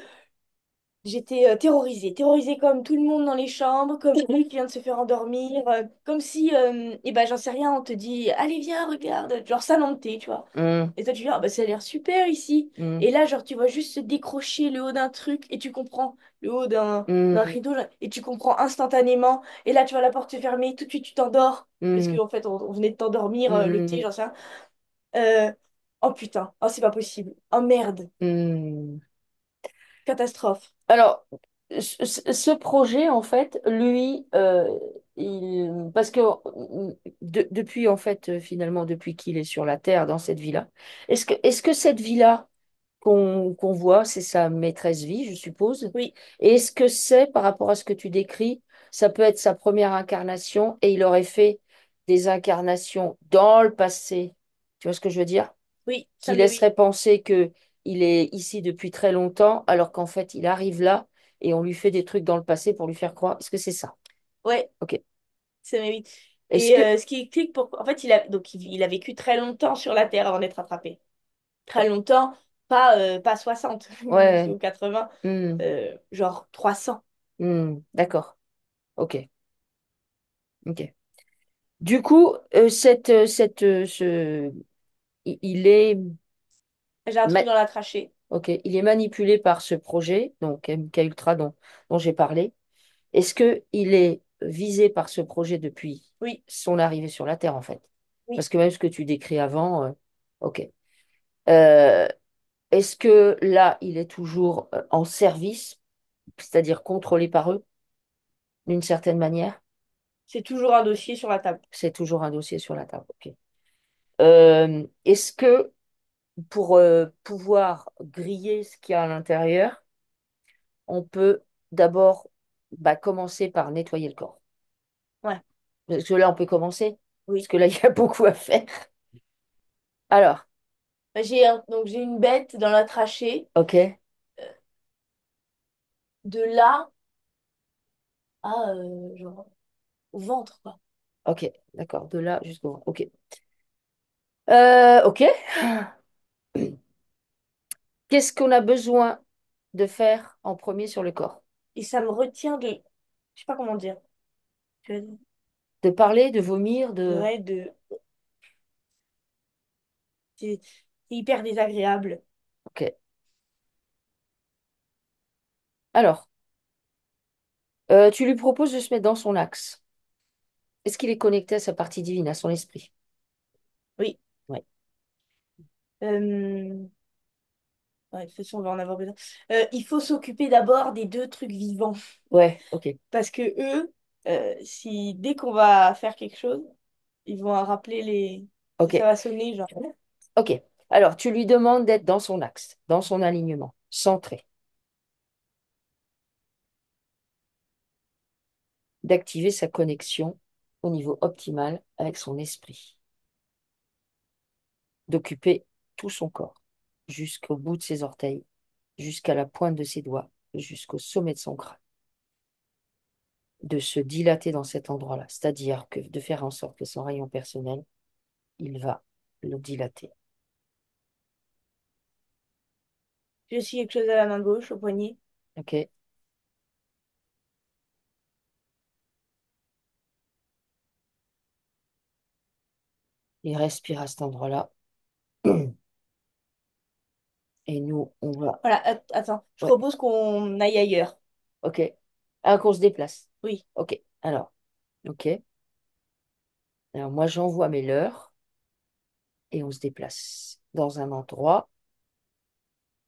j'étais terrorisée. Terrorisée comme tout le monde dans les chambres, comme lui qui vient de se faire endormir. Comme si, eh ben, j'en sais rien, on te dit, allez, viens, regarde. Genre salon de thé, tu vois. Hmm, Et toi, tu dis, ah, bah, ça a l'air super ici. hmm, Et là, genre, tu vois juste se décrocher le haut d'un truc et tu comprends le haut d'un hmm, rideau là, et tu comprends instantanément. Et là, tu vois la porte se fermer, tout de suite, tu t'endors. Parce hmm, qu'en fait, on venait de t'endormir, le thé, hmm, j'en sais rien. Euh, oh putain, oh, c'est pas possible. Oh merde, hmm. catastrophe. Alors, ce projet, en fait, lui, parce que depuis, en fait, finalement, depuis qu'il est sur la Terre, dans cette villa, est-ce que cette villa qu'on voit, c'est sa maîtresse vie, je suppose? Oui, Et est-ce que c'est, par rapport à ce que tu décris, ça peut être sa première incarnation et il aurait fait des incarnations dans le passé? Tu vois ce que je veux dire? oui, ça Qui mais oui. laisserait penser que il est ici depuis très longtemps, alors qu'en fait, il arrive là et on lui fait des trucs dans le passé pour lui faire croire. Est-ce que c'est ça? Ouais, Ok. ça mais oui. Est-ce Et que... ce qui explique pour... En fait, il a vécu très longtemps sur la Terre avant d'être attrapé. Très longtemps, pas 60 Ouais. ou 80, Hmm, genre 300. d'accord. Ok. Ok. Du coup, il est, J'ai un truc ma- dans la trachée. ok, il est manipulé par ce projet, donc MK Ultra dont j'ai parlé. Est-ce que il est visé par ce projet depuis Oui, son arrivée sur la Terre, en fait? oui, Parce que même ce que tu décris avant, ok. Euh, Est-ce que là, il est toujours en service, c'est-à-dire contrôlé par eux, d'une certaine manière? c'est toujours un dossier sur la table. C'est toujours un dossier sur la table, ok. Est-ce que pour pouvoir griller ce qu'il y a à l'intérieur, on peut d'abord commencer par nettoyer le corps? Ouais, Parce que là, on peut commencer, parce oui. que là, il y a beaucoup à faire. Alors, Donc j'ai une bête dans la trachée, ok, de là à genre au ventre, quoi. ok, d'accord, de là jusqu'au... Ok. Ok. Qu'est-ce qu'on a besoin de faire en premier sur le corps? Et ça me retient je sais pas comment dire. Je- De parler, de vomir, de... Ouais, c'est hyper désagréable. Ok. Alors, tu lui proposes de se mettre dans son axe. Est-ce qu'il est connecté à sa partie divine, à son esprit? Oui. Ouais. Euh, ouais, de toute façon, on va en avoir besoin. Il faut s'occuper d'abord des deux trucs vivants. Ouais, ok. Parce que eux, si dès qu'on va faire quelque chose, ils vont rappeler les. Ok. Ça va sonner, genre. Ok. Alors, tu lui demandes d'être dans son axe, dans son alignement, centré, d'activer sa connexion au niveau optimal avec son esprit, d'occuper tout son corps, jusqu'au bout de ses orteils, jusqu'à la pointe de ses doigts, jusqu'au sommet de son crâne, de se dilater dans cet endroit-là, c'est-à-dire que de faire en sorte que son rayon personnel, il va le dilater. J'ai aussi quelque chose à la main gauche, au poignet. Ok. Il respire à cet endroit-là. Et nous, on va. Voilà, attends, je Ouais, propose qu'on aille ailleurs. ok. Ah, qu'on se déplace. Oui. Ok. Alors, ok. Alors, moi, j'envoie mes leurres et on se déplace dans un endroit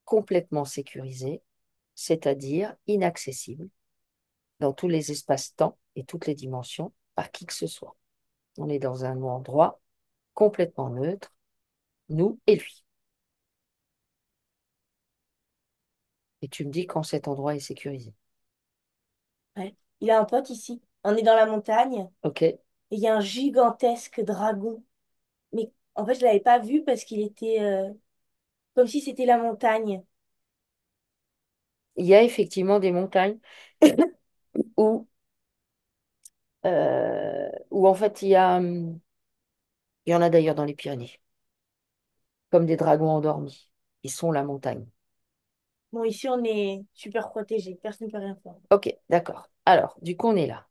complètement sécurisé, c'est-à-dire inaccessible dans tous les espaces-temps et toutes les dimensions par qui que ce soit. On est dans un endroit complètement neutre, nous et lui. Et tu me dis quand cet endroit est sécurisé. Ouais. Il a un pote ici. On est dans la montagne Ok. et il y a un gigantesque dragon. Mais en fait, je l'avais pas vu parce qu'il était comme si c'était la montagne. Il y a effectivement des montagnes où, où en fait il y en a d'ailleurs dans les Pyrénées, comme des dragons endormis. Ils sont la montagne. Bon, ici, on est super protégé. Personne ne peut rien faire. Ok, d'accord. Alors, du coup, on est là.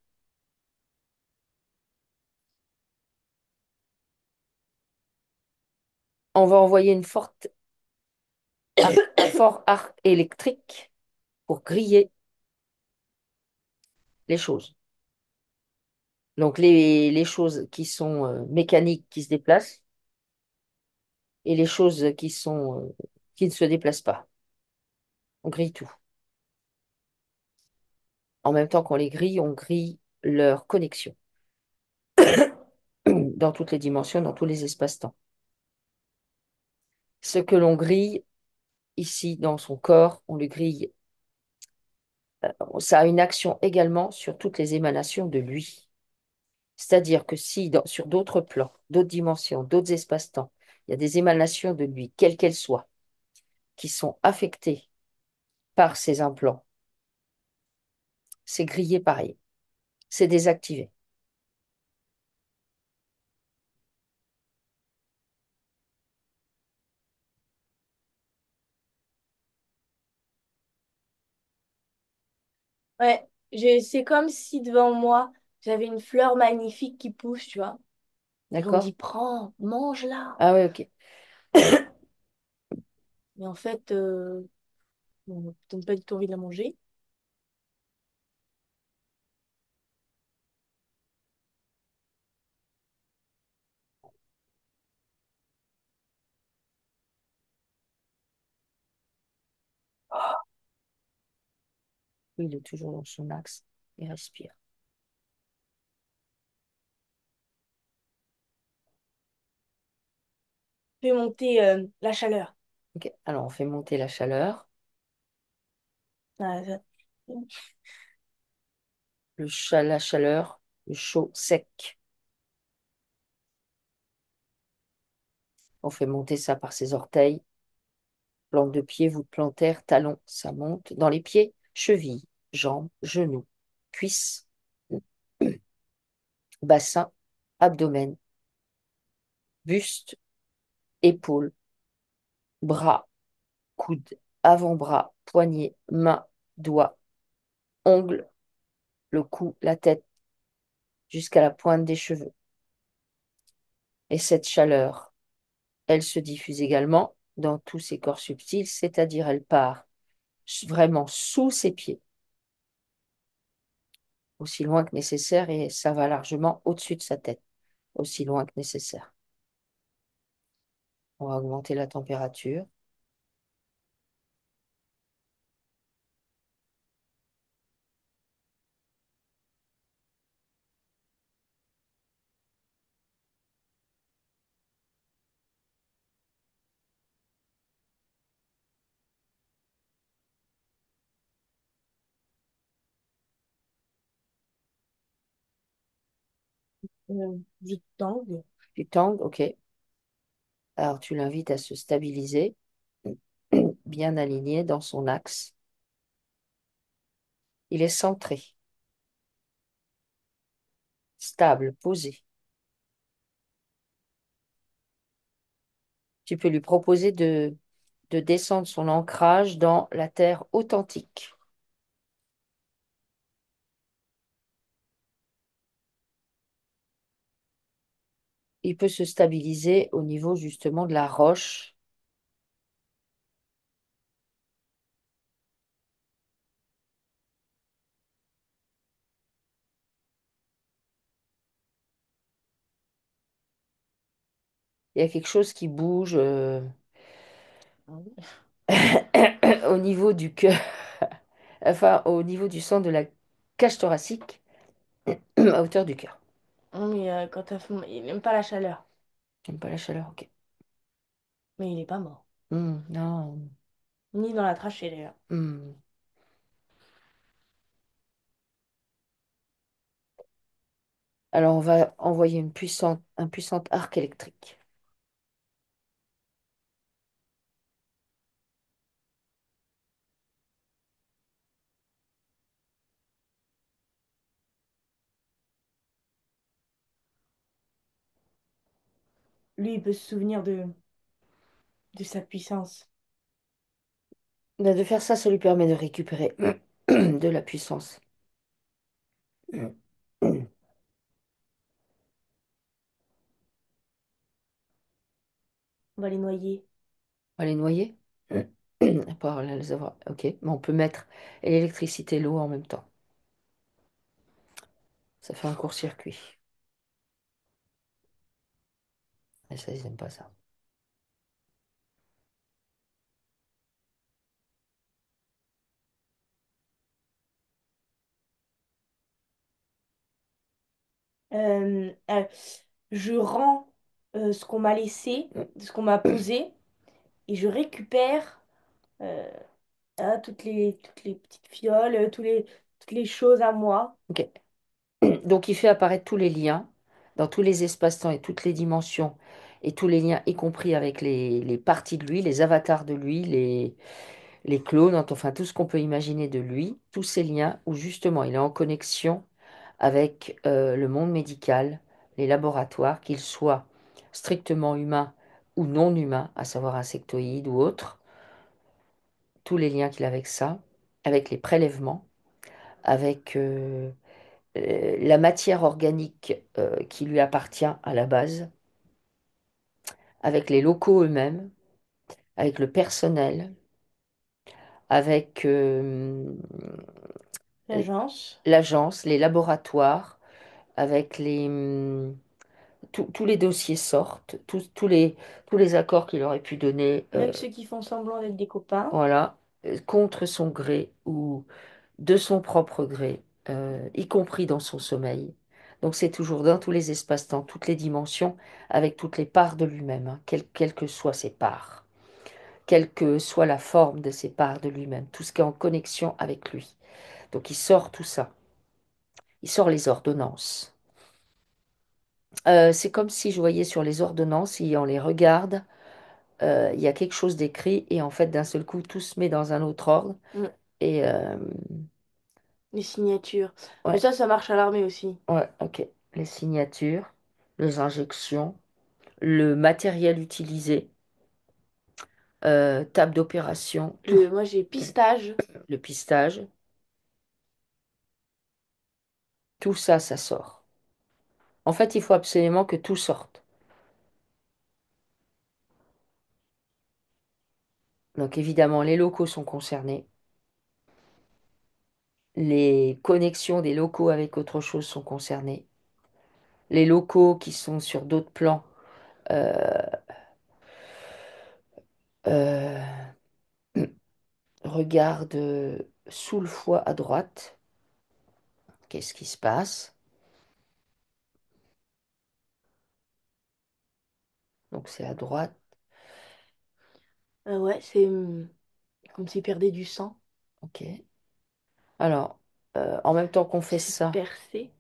On va envoyer un fort arc électrique pour griller les choses. Donc, les choses qui sont mécaniques qui se déplacent et les choses qui ne se déplacent pas. On grille tout. En même temps qu'on les grille, on grille leur connexion dans toutes les dimensions, dans tous les espaces-temps. Ce que l'on grille ici dans son corps, on le grille. Ça a une action également sur toutes les émanations de lui. C'est-à-dire que si sur d'autres plans, d'autres dimensions, d'autres espaces-temps, il y a des émanations de lui, quelles qu'elles soient, qui sont affectées par ces implants, c'est grillé pareil, c'est désactivé. Ouais, c'est comme si devant moi, j'avais une fleur magnifique qui pousse, tu vois. Et on me D'accord? dit, prends, mange-la. Ah oui, ok. Mais en fait, on n'a peut-être pas du tout envie de la manger. Oui, il est toujours dans son axe. Il respire. Fais monter la chaleur. Ok. Alors, on fait monter la chaleur. Ah, La chaleur, le chaud sec. On fait monter ça par ses orteils. Plante de pied, voûte plantaire, talon, ça monte. Dans les pieds, chevilles, jambes, genoux, cuisses, bassin, abdomen, buste, épaules, bras, coudes, avant-bras, poignets, mains, doigts, ongles, le cou, la tête, jusqu'à la pointe des cheveux. Et cette chaleur, elle se diffuse également dans tous ses corps subtils, c'est-à-dire elle part vraiment sous ses pieds, aussi loin que nécessaire, et ça va largement au-dessus de sa tête, aussi loin que nécessaire. On va augmenter la température. du tangue. Tu tangues, ok. Alors tu l'invites à se stabiliser, bien aligné dans son axe. Il est centré, stable, posé. Tu peux lui proposer de descendre son ancrage dans la terre authentique. il peut se stabiliser au niveau justement de la roche. Il y a quelque chose qui bouge au niveau du cœur, enfin au niveau du centre de la cage thoracique, à hauteur du cœur. Mais quand t'as faim, il n'aime pas la chaleur. J'aime pas la chaleur, ok. Mais il n'est pas mort. Non. Ni dans la trachée d'ailleurs. Hmm. Alors on va envoyer un puissant arc électrique. Lui, il peut se souvenir de sa puissance. De faire ça, ça lui permet de récupérer de la puissance. On On va les noyer. va les noyer. Pas les avoir. Ok, mais on peut mettre l'électricité et l'eau en même temps. Ça fait un court-circuit. Et ça, ils n'aiment pas ça. Euh, euh, je rends ce qu'on m'a laissé, ce qu'on m'a posé, et je récupère euh, toutes les petites fioles, toutes les choses à moi. Ok. Donc, il fait apparaître tous les liens dans tous les espaces-temps et toutes les dimensions et tous les liens, y compris avec les parties de lui, les avatars de lui, les clones, enfin tout ce qu'on peut imaginer de lui, tous ces liens où justement il est en connexion avec le monde médical, les laboratoires, qu'ils soient strictement humains ou non humains, à savoir insectoïdes ou autres, tous les liens qu'il a avec ça, avec les prélèvements, avec la matière organique qui lui appartient à la base, avec les locaux eux-mêmes, avec le personnel, avec L'agence. l'agence, les laboratoires, avec tous les dossiers sortent, tous les accords qu'il aurait pu donner, Même ceux qui font semblant d'être des copains. voilà, contre son gré ou de son propre gré, y compris dans son sommeil. Donc c'est toujours dans tous les espaces-temps, toutes les dimensions, avec toutes les parts de lui-même, hein, quelles que soient ses parts, quelle que soit la forme de ses parts de lui-même, tout ce qui est en connexion avec lui. Donc il sort tout ça, il sort les ordonnances. C'est comme si je voyais sur les ordonnances, et on les regarde, il y a quelque chose d'écrit, et en fait d'un seul coup tout se met dans un autre ordre. Mm. Et Les signatures. Mais ouais, ça marche à l'armée aussi. ouais, ok. Les signatures, les injections, le matériel utilisé, table d'opération, tout. Moi, j'ai pistage. Le pistage, tout ça, ça sort. En fait, il faut absolument que tout sorte. Donc évidemment, les locaux sont concernés. Les connexions des locaux avec autre chose sont concernées. Les locaux qui sont sur d'autres plans euh, euh, regardent sous le foie à droite. Qu'est-ce qui se passe? Donc c'est à droite. Ouais, c'est comme s'il perdait du sang. Ok. Alors, en même temps qu'on fait C'est ça, percé.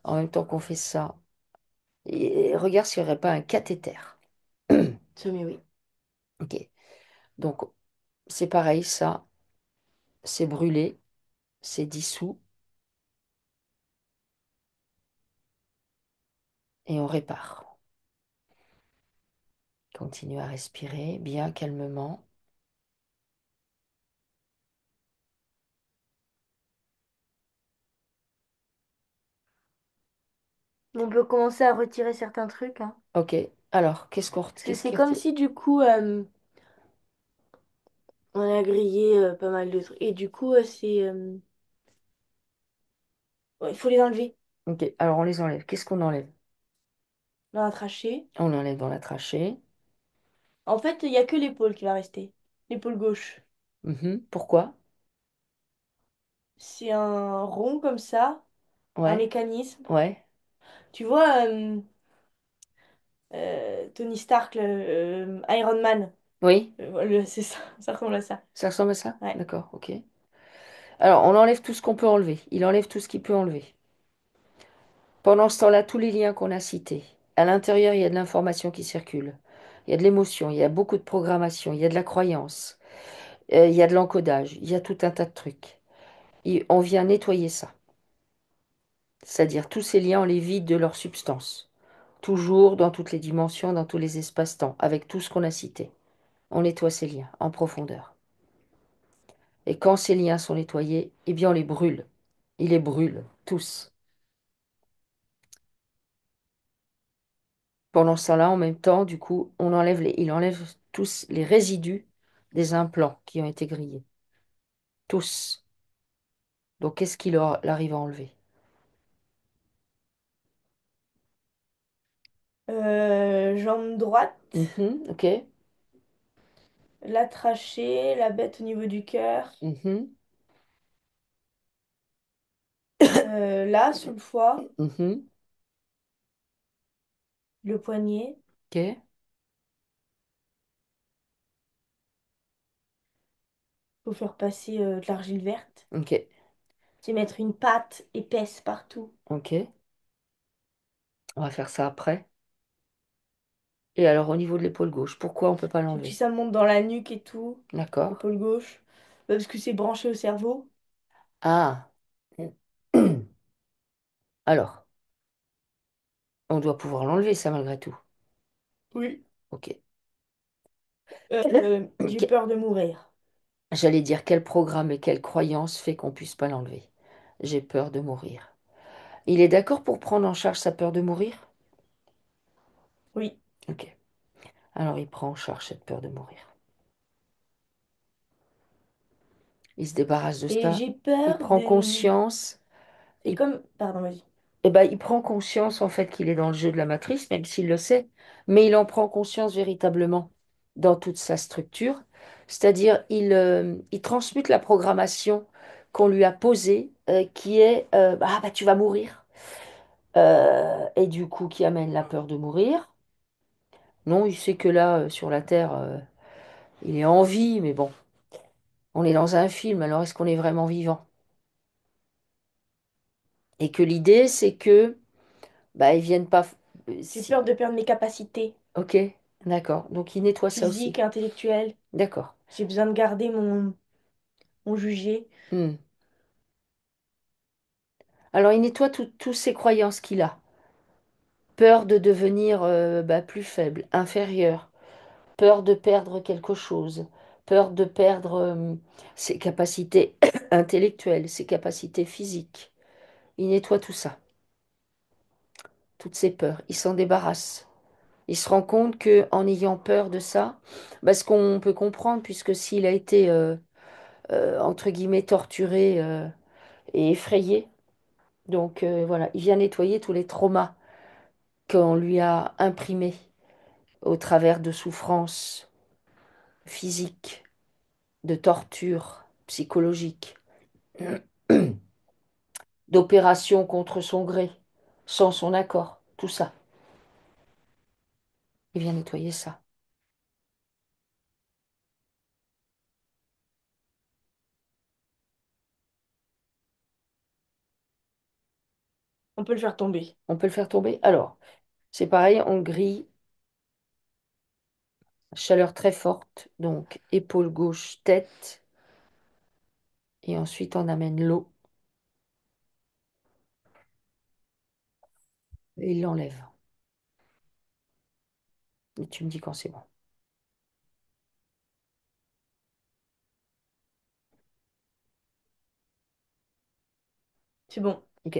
en même temps qu'on fait ça, et regarde s'il n'y aurait pas un cathéter. Mais oui. Ok. Donc, c'est pareil, ça, c'est brûlé, c'est dissous, et on répare. Continue à respirer bien calmement. On peut commencer à retirer certains trucs, hein. Ok. Alors, Parce que qu'est-ce c'est qui comme était? si du coup, on a grillé pas mal de trucs. Et du coup, ouais, il faut les enlever Ok. Alors, on les enlève. Qu'est-ce qu'on enlève? dans la trachée. On enlève dans la trachée. En fait, il n'y a que l'épaule qui va rester. L'épaule gauche. Mhm. Pourquoi? C'est un rond comme ça, un Ouais. mécanisme. Ouais. Tu vois, Tony Stark, Iron Man. Oui. C'est ça, ça ressemble à ça. Ça ressemble à ça? Ouais. D'accord. Ok. Alors, on enlève tout ce qu'on peut enlever. Il enlève tout ce qu'il peut enlever. Pendant ce temps-là, tous les liens qu'on a cités, à l'intérieur, il y a de l'information qui circule. Il y a de l'émotion, il y a beaucoup de programmation, il y a de la croyance, il y a de l'encodage, il y a tout un tas de trucs. Et on vient nettoyer ça. C'est-à-dire tous ces liens, on les vide de leur substance. Toujours dans toutes les dimensions, dans tous les espaces-temps, avec tout ce qu'on a cité. On nettoie ces liens en profondeur. Et quand ces liens sont nettoyés, eh bien on les brûle. Il les brûle, tous. Pendant ce temps-là, en même temps, du coup, il enlève tous les résidus des implants qui ont été grillés. Tous. Donc, qu'est-ce il arrive à enlever? Jambe droite, Mhm, ok. la trachée, la bête au niveau du cœur, Mhm, là, sous le foie, mhm, le poignet. ok. Faut faire passer de l'argile verte. Ok. C'est mettre une pâte épaisse partout. Ok. On va faire ça après. Et alors, au niveau de l'épaule gauche, pourquoi on ne peut pas Faut que l'enlever? ça monte dans la nuque et tout, D'accord. l'épaule gauche. Parce que c'est branché au cerveau. Ah. Alors, on doit pouvoir l'enlever, ça, malgré tout. Oui. Ok. J'ai Ok. peur de mourir. J'allais dire quel programme et quelle croyance fait qu'on puisse pas l'enlever. J'ai peur de mourir. Il est d'accord pour prendre en charge sa peur de mourir? Oui. Ok. Alors il prend en charge cette peur de mourir. Il se débarrasse de Et ça. j'ai Il peur prend de... conscience. C'est comme... Pardon, vas-y. Il prend conscience en fait qu'il est dans le jeu de la matrice, même s'il le sait, mais il en prend conscience véritablement dans toute sa structure. C'est-à-dire, il transmute la programmation qu'on lui a posée, qui est ah bah tu vas mourir. Et du coup, qui amène la peur de mourir. Non, il sait que là, sur la Terre, il est en vie, mais bon, on est dans un film, alors est-ce qu'on est vraiment vivant? Et que l'idée, c'est que bah, ils viennent pas. J'ai Si. peur de perdre mes capacités Ok, d'accord. Donc il nettoie ça physiques, aussi. intellectuelles. D'accord. J'ai besoin de garder mon jugé. Hmm. Alors il nettoie toutes ces croyances qu'il a. Peur de devenir bah, plus faible, inférieur. Peur de perdre quelque chose. Peur de perdre ses capacités intellectuelles, ses capacités physiques. Il nettoie tout ça, toutes ces peurs. Il s'en débarrasse. Il se rend compte que en ayant peur de ça, bah, ce qu'on peut comprendre, puisque s'il a été entre guillemets torturé et effrayé, donc voilà, il vient nettoyer tous les traumas qu'on lui a imprimés au travers de souffrances physiques, de tortures psychologiques, d'opérations contre son gré, sans son accord, tout ça. Il vient nettoyer ça. On peut le faire tomber. On peut le faire tomber? Alors, c'est pareil, on grille, chaleur très forte, donc épaule gauche, tête, et ensuite on amène l'eau et il l'enlève. Et tu me dis quand c'est bon. C'est bon. Ok.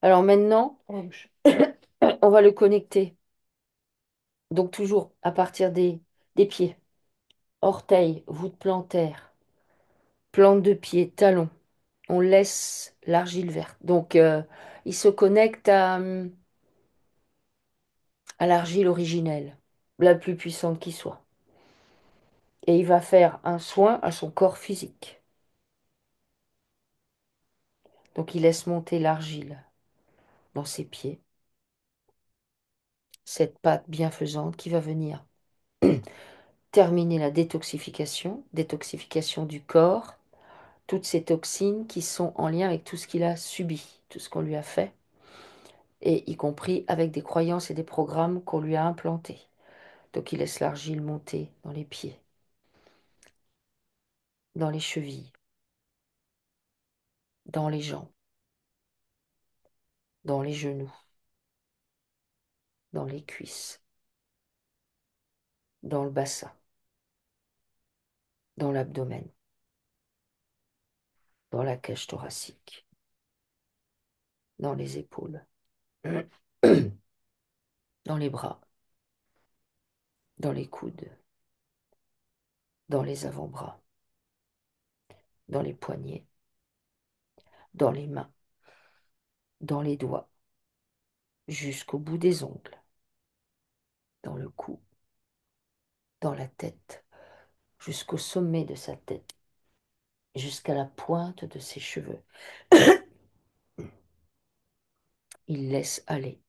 Alors maintenant, Rouge. on va le connecter. Donc toujours à partir des pieds. Orteils, voûte plantaire, plante de pied, talon. On laisse l'argile verte. Donc il se connecte à l'argile originelle, la plus puissante qui soit. Et il va faire un soin à son corps physique. Donc il laisse monter l'argile dans ses pieds, cette pâte bienfaisante qui va venir terminer la détoxification, détoxification du corps, toutes ces toxines qui sont en lien avec tout ce qu'il a subi, tout ce qu'on lui a fait, et y compris avec des croyances et des programmes qu'on lui a implantés. Donc il laisse l'argile monter dans les pieds, dans les chevilles, dans les jambes, dans les genoux, dans les cuisses, dans le bassin, dans l'abdomen, dans la cage thoracique, dans les épaules, dans les bras, dans les coudes, dans les avant-bras, dans les poignets, dans les mains, dans les doigts, jusqu'au bout des ongles, dans le cou, dans la tête, jusqu'au sommet de sa tête, jusqu'à la pointe de ses cheveux. Il laisse aller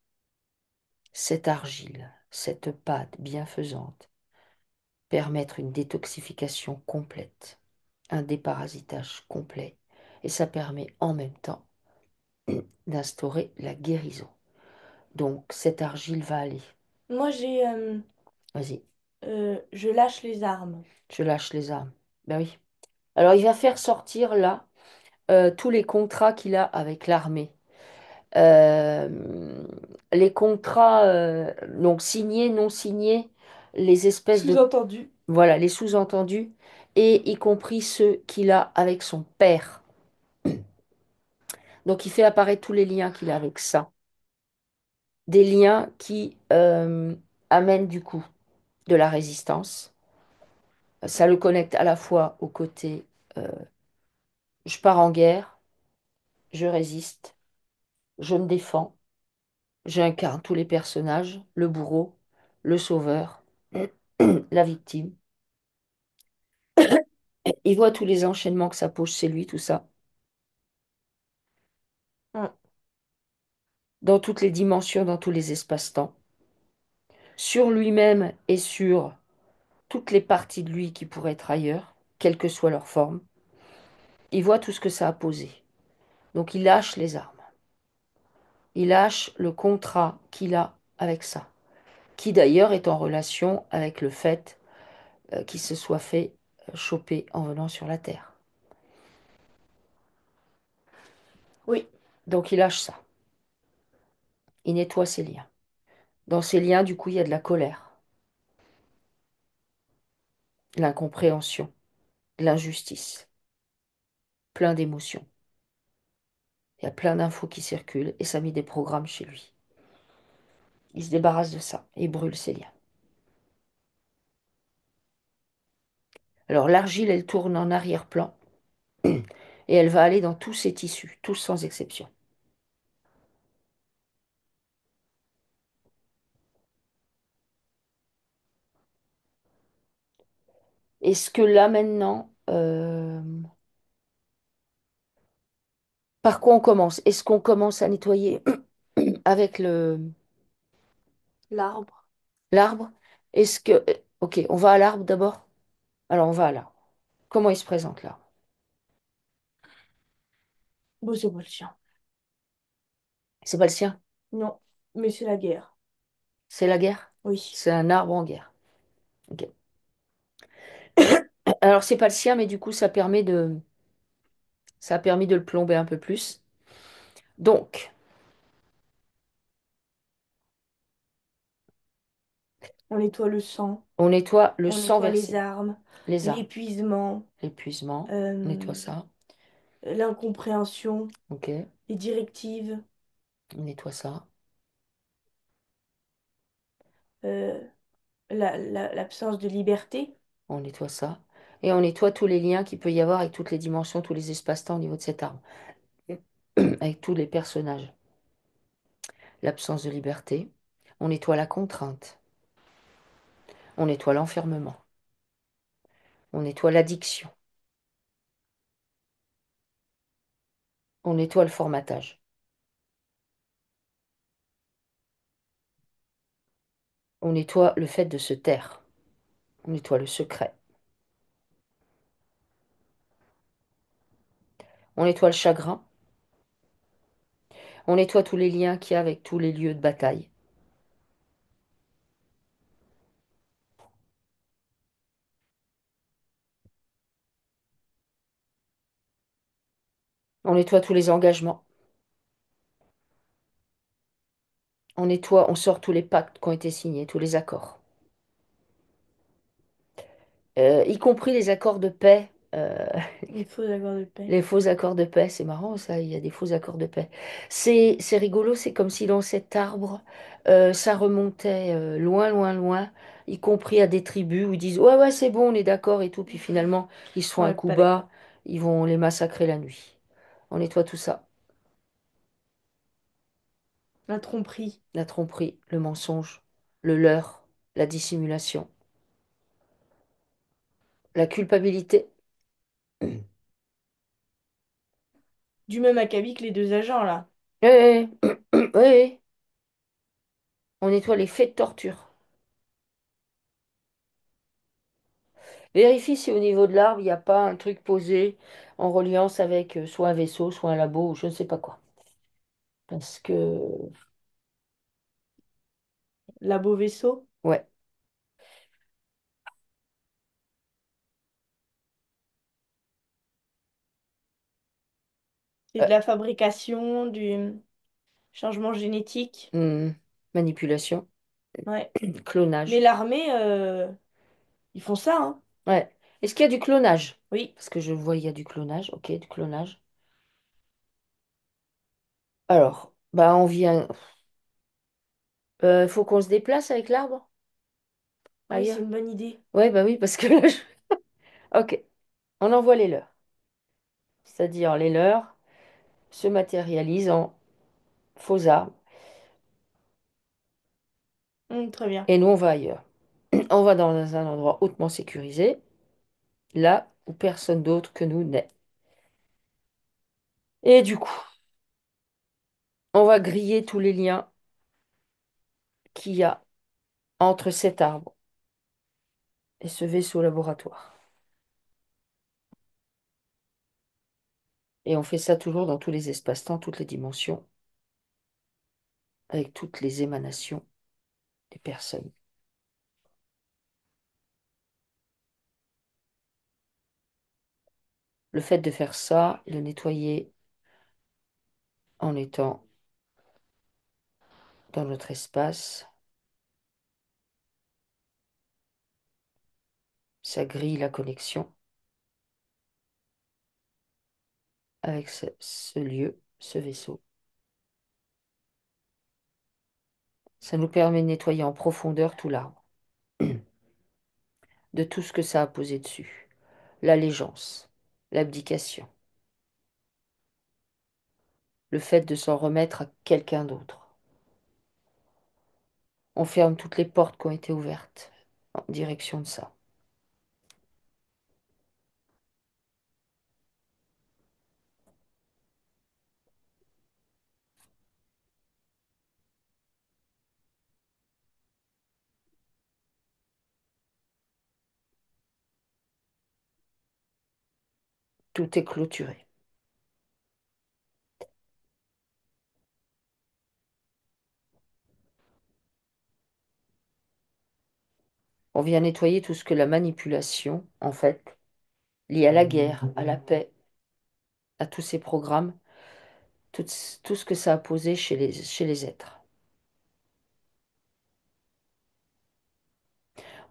cette argile, cette pâte bienfaisante, permettre une détoxification complète, un déparasitage complet, et ça permet en même temps d'instaurer la guérison. Donc cette argile va aller. Moi, Vas-y, je lâche les armes. je lâche les armes. Ben oui. Alors il va faire sortir là tous les contrats qu'il a avec l'armée. Euh, les contrats donc signés, non signés, les espèces de Sous-entendu. voilà, les sous-entendus, et y compris ceux qu'il a avec son père. Donc il fait apparaître tous les liens qu'il a avec ça. Des liens qui amènent du coup de la résistance. Ça le connecte à la fois au côté je pars en guerre, je résiste, je me défends, j'incarne tous les personnages, le bourreau, le sauveur, la victime. Il voit tous les enchaînements que ça pose chez lui, tout ça, Mm. dans toutes les dimensions, dans tous les espaces-temps, sur lui-même et sur toutes les parties de lui qui pourraient être ailleurs, quelle que soit leur forme. Il voit tout ce que ça a posé. Donc il lâche les armes. Il lâche le contrat qu'il a avec ça, qui d'ailleurs est en relation avec le fait qu'il se soit fait choper en venant sur la Terre. Oui. Donc il lâche ça. Il nettoie ses liens. Dans ces liens, du coup, il y a de la colère, l'incompréhension, l'injustice, plein d'émotions. Il y a plein d'infos qui circulent et ça met des programmes chez lui. Il se débarrasse de ça et brûle ses liens. Alors l'argile, elle tourne en arrière-plan et elle va aller dans tous ses tissus, tous sans exception. Est-ce que là maintenant, par quoi on commence? Est-ce qu'on commence à nettoyer avec L'arbre. l'arbre? Est-ce que... Ok, on va à l'arbre d'abord? Alors on va à l'arbre. Comment il se présente l'arbre? Bon, c'est pas le chien. C'est pas le sien? Non, mais c'est la guerre. C'est la guerre? Oui. C'est un arbre en guerre. Ok. Alors c'est pas le sien, mais du coup ça a permis de le plomber un peu plus. Donc, On nettoie le sang, on nettoie le on sang nettoie les versé, armes, les armes, l'épuisement, l'épuisement, on nettoie euh, ça. l'incompréhension, Ok. les directives. On nettoie ça. Euh, l'absence de liberté. On nettoie ça. Et on nettoie tous les liens qu'il peut y avoir avec toutes les dimensions, tous les espaces-temps au niveau de cet arbre. Avec tous les personnages. L'absence de liberté. On nettoie la contrainte. On nettoie l'enfermement. On nettoie l'addiction. On nettoie le formatage. On nettoie le fait de se taire. On nettoie le secret. On nettoie le chagrin. On nettoie tous les liens qu'il y a avec tous les lieux de bataille. On nettoie tous les engagements. On nettoie, on sort tous les pactes qui ont été signés, tous les accords. Y compris les accords de paix. Les faux accords de paix. Les faux accords de paix, c'est marrant ça, il y a des faux accords de paix. C'est rigolo, c'est comme si dans cet arbre, ça remontait loin, loin, loin, y compris à des tribus où ils disent ouais, ouais, c'est bon, on est d'accord et tout, puis finalement, ils se font un Ouais, coup pas bas, d'accord. ils vont les massacrer la nuit. On nettoie tout ça. La tromperie. La tromperie, le mensonge, le leurre, la dissimulation, la culpabilité. Du même acabit que les deux agents, là. Oui, oui, oui. On nettoie les faits de torture. Vérifie si au niveau de l'arbre, il n'y a pas un truc posé en reliance avec soit un vaisseau, soit un labo, ou je ne sais pas quoi. Parce que, Labo vaisseau. ouais, C'est euh, de la fabrication, du changement génétique. hmm, manipulation, Ouais. Mais clonage. l'armée, ils font ça, hein. Ouais. Est-ce qu'il y a du clonage? Oui. Parce que je vois, il y a du clonage. Ok, du clonage. Alors, bah on vient. Faut qu'on se déplace avec l'arbre Oui, c'est ailleurs? une bonne idée. Ouais, bah oui, parce que là, ok. On envoie les leurs. C'est-à-dire les leurs se matérialisent en faux arbres. Très bien. Et nous, on va ailleurs. On va dans un endroit hautement sécurisé, là où personne d'autre que nous n'est. Et du coup, on va griller tous les liens qu'il y a entre cet arbre et ce vaisseau laboratoire. Et on fait ça toujours dans tous les espaces-temps, toutes les dimensions, avec toutes les émanations des personnes. Le fait de faire ça, de nettoyer en étant dans notre espace, ça grille la connexion avec ce lieu, ce vaisseau. Ça nous permet de nettoyer en profondeur tout l'arbre, de tout ce que ça a posé dessus. L'allégeance, l'abdication, le fait de s'en remettre à quelqu'un d'autre. On ferme toutes les portes qui ont été ouvertes en direction de ça. Tout est clôturé. On vient nettoyer tout ce que la manipulation, en fait, liée à la guerre, à la paix, à tous ces programmes, tout, tout ce que ça a posé chez les êtres.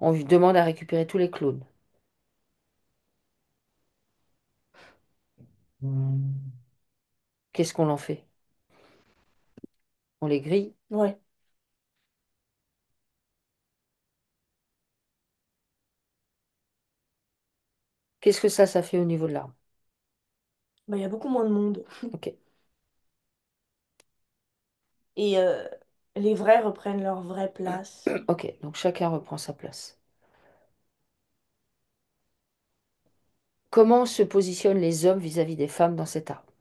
On lui demande à récupérer tous les clones. Qu'est-ce qu'on en fait? On les grille. Ouais. Qu'est-ce que ça fait au niveau de l'arbre? Bah, il y a beaucoup moins de monde. Ok, Et les vrais reprennent leur vraie place. ok, donc chacun reprend sa place. Comment se positionnent les hommes vis-à-vis des femmes dans cet arbre?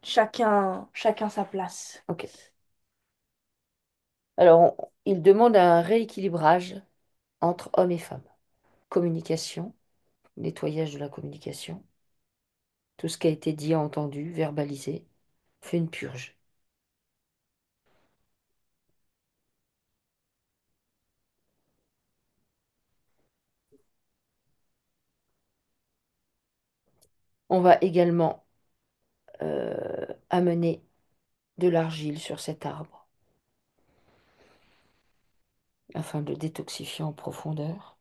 Chacun sa place. Ok. Alors, il demande un rééquilibrage entre hommes et femmes. Communication, nettoyage de la communication. Tout ce qui a été dit, entendu, verbalisé, fait une purge. On va également amener de l'argile sur cet arbre afin de détoxifier en profondeur,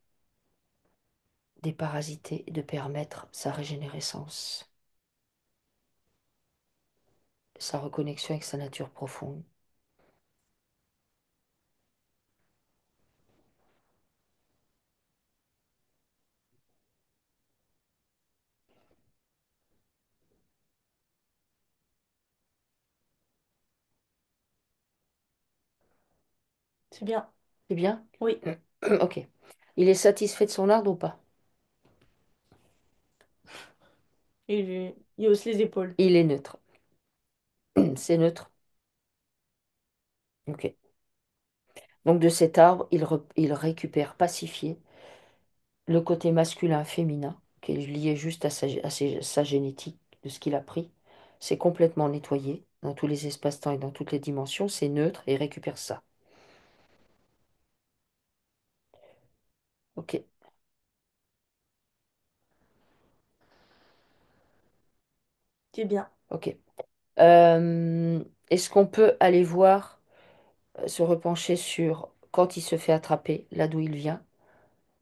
déparasiter et de permettre sa régénérescence, sa reconnexion avec sa nature profonde. C'est bien. C'est bien? Oui. Ok. Il est satisfait de son arbre ou pas? Il hausse les épaules. Il est neutre. C'est neutre. Ok. Donc de cet arbre, il récupère pacifié le côté masculin-féminin, qui est lié juste à sa génétique, de ce qu'il a pris. C'est complètement nettoyé dans tous les espaces-temps et dans toutes les dimensions. C'est neutre et il récupère ça. Ok, C'est bien. ok. Est-ce qu'on peut aller voir, se repencher sur quand il se fait attraper, là d'où il vient,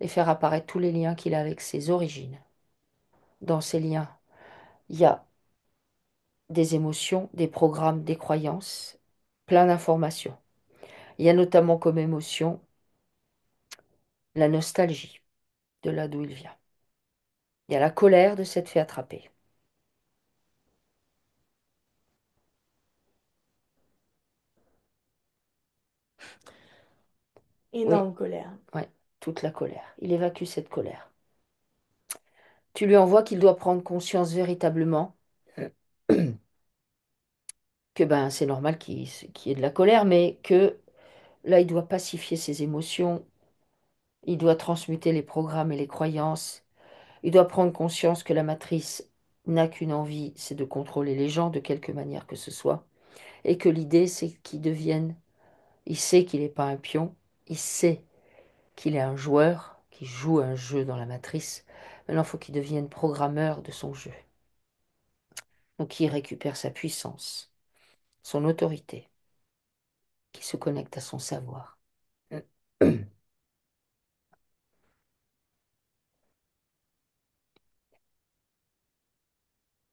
et faire apparaître tous les liens qu'il a avec ses origines? Dans ces liens, il y a des émotions, des programmes, des croyances, plein d'informations. Il y a notamment comme émotion la nostalgie de là d'où il vient. Il y a la colère de s'être fait attraper. Oui, Énorme colère. ouais, toute la colère. Il évacue cette colère. Tu lui envoies qu'il doit prendre conscience véritablement que ben c'est normal qu'il y ait de la colère, mais que là il doit pacifier ses émotions, il doit transmuter les programmes et les croyances, il doit prendre conscience que la matrice n'a qu'une envie, c'est de contrôler les gens de quelque manière que ce soit, et que l'idée c'est qu'il devienne, il sait qu'il n'est pas un pion, il sait qu'il est un joueur qui joue un jeu dans la matrice. Maintenant, il faut qu'il devienne programmeur de son jeu. Donc, il récupère sa puissance, son autorité, qui se connecte à son savoir.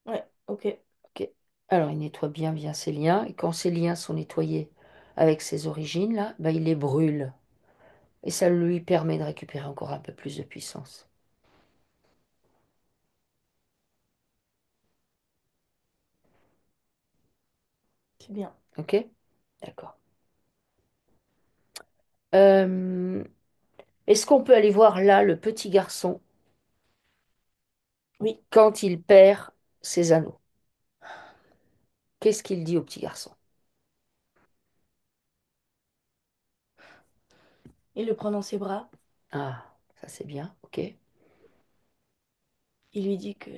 Ouais, ok. Ok. Alors, il nettoie bien, bien ses liens. Et quand ces liens sont nettoyés avec ses origines, là, ben, il les brûle. Et ça lui permet de récupérer encore un peu plus de puissance. C'est bien. Ok? D'accord. Euh, Est-ce qu'on peut aller voir là le petit garçon Oui. quand il perd ses anneaux? Qu'est-ce qu'il dit au petit garçon? Il le prend dans ses bras. Ah, ça c'est bien, ok. Il lui dit que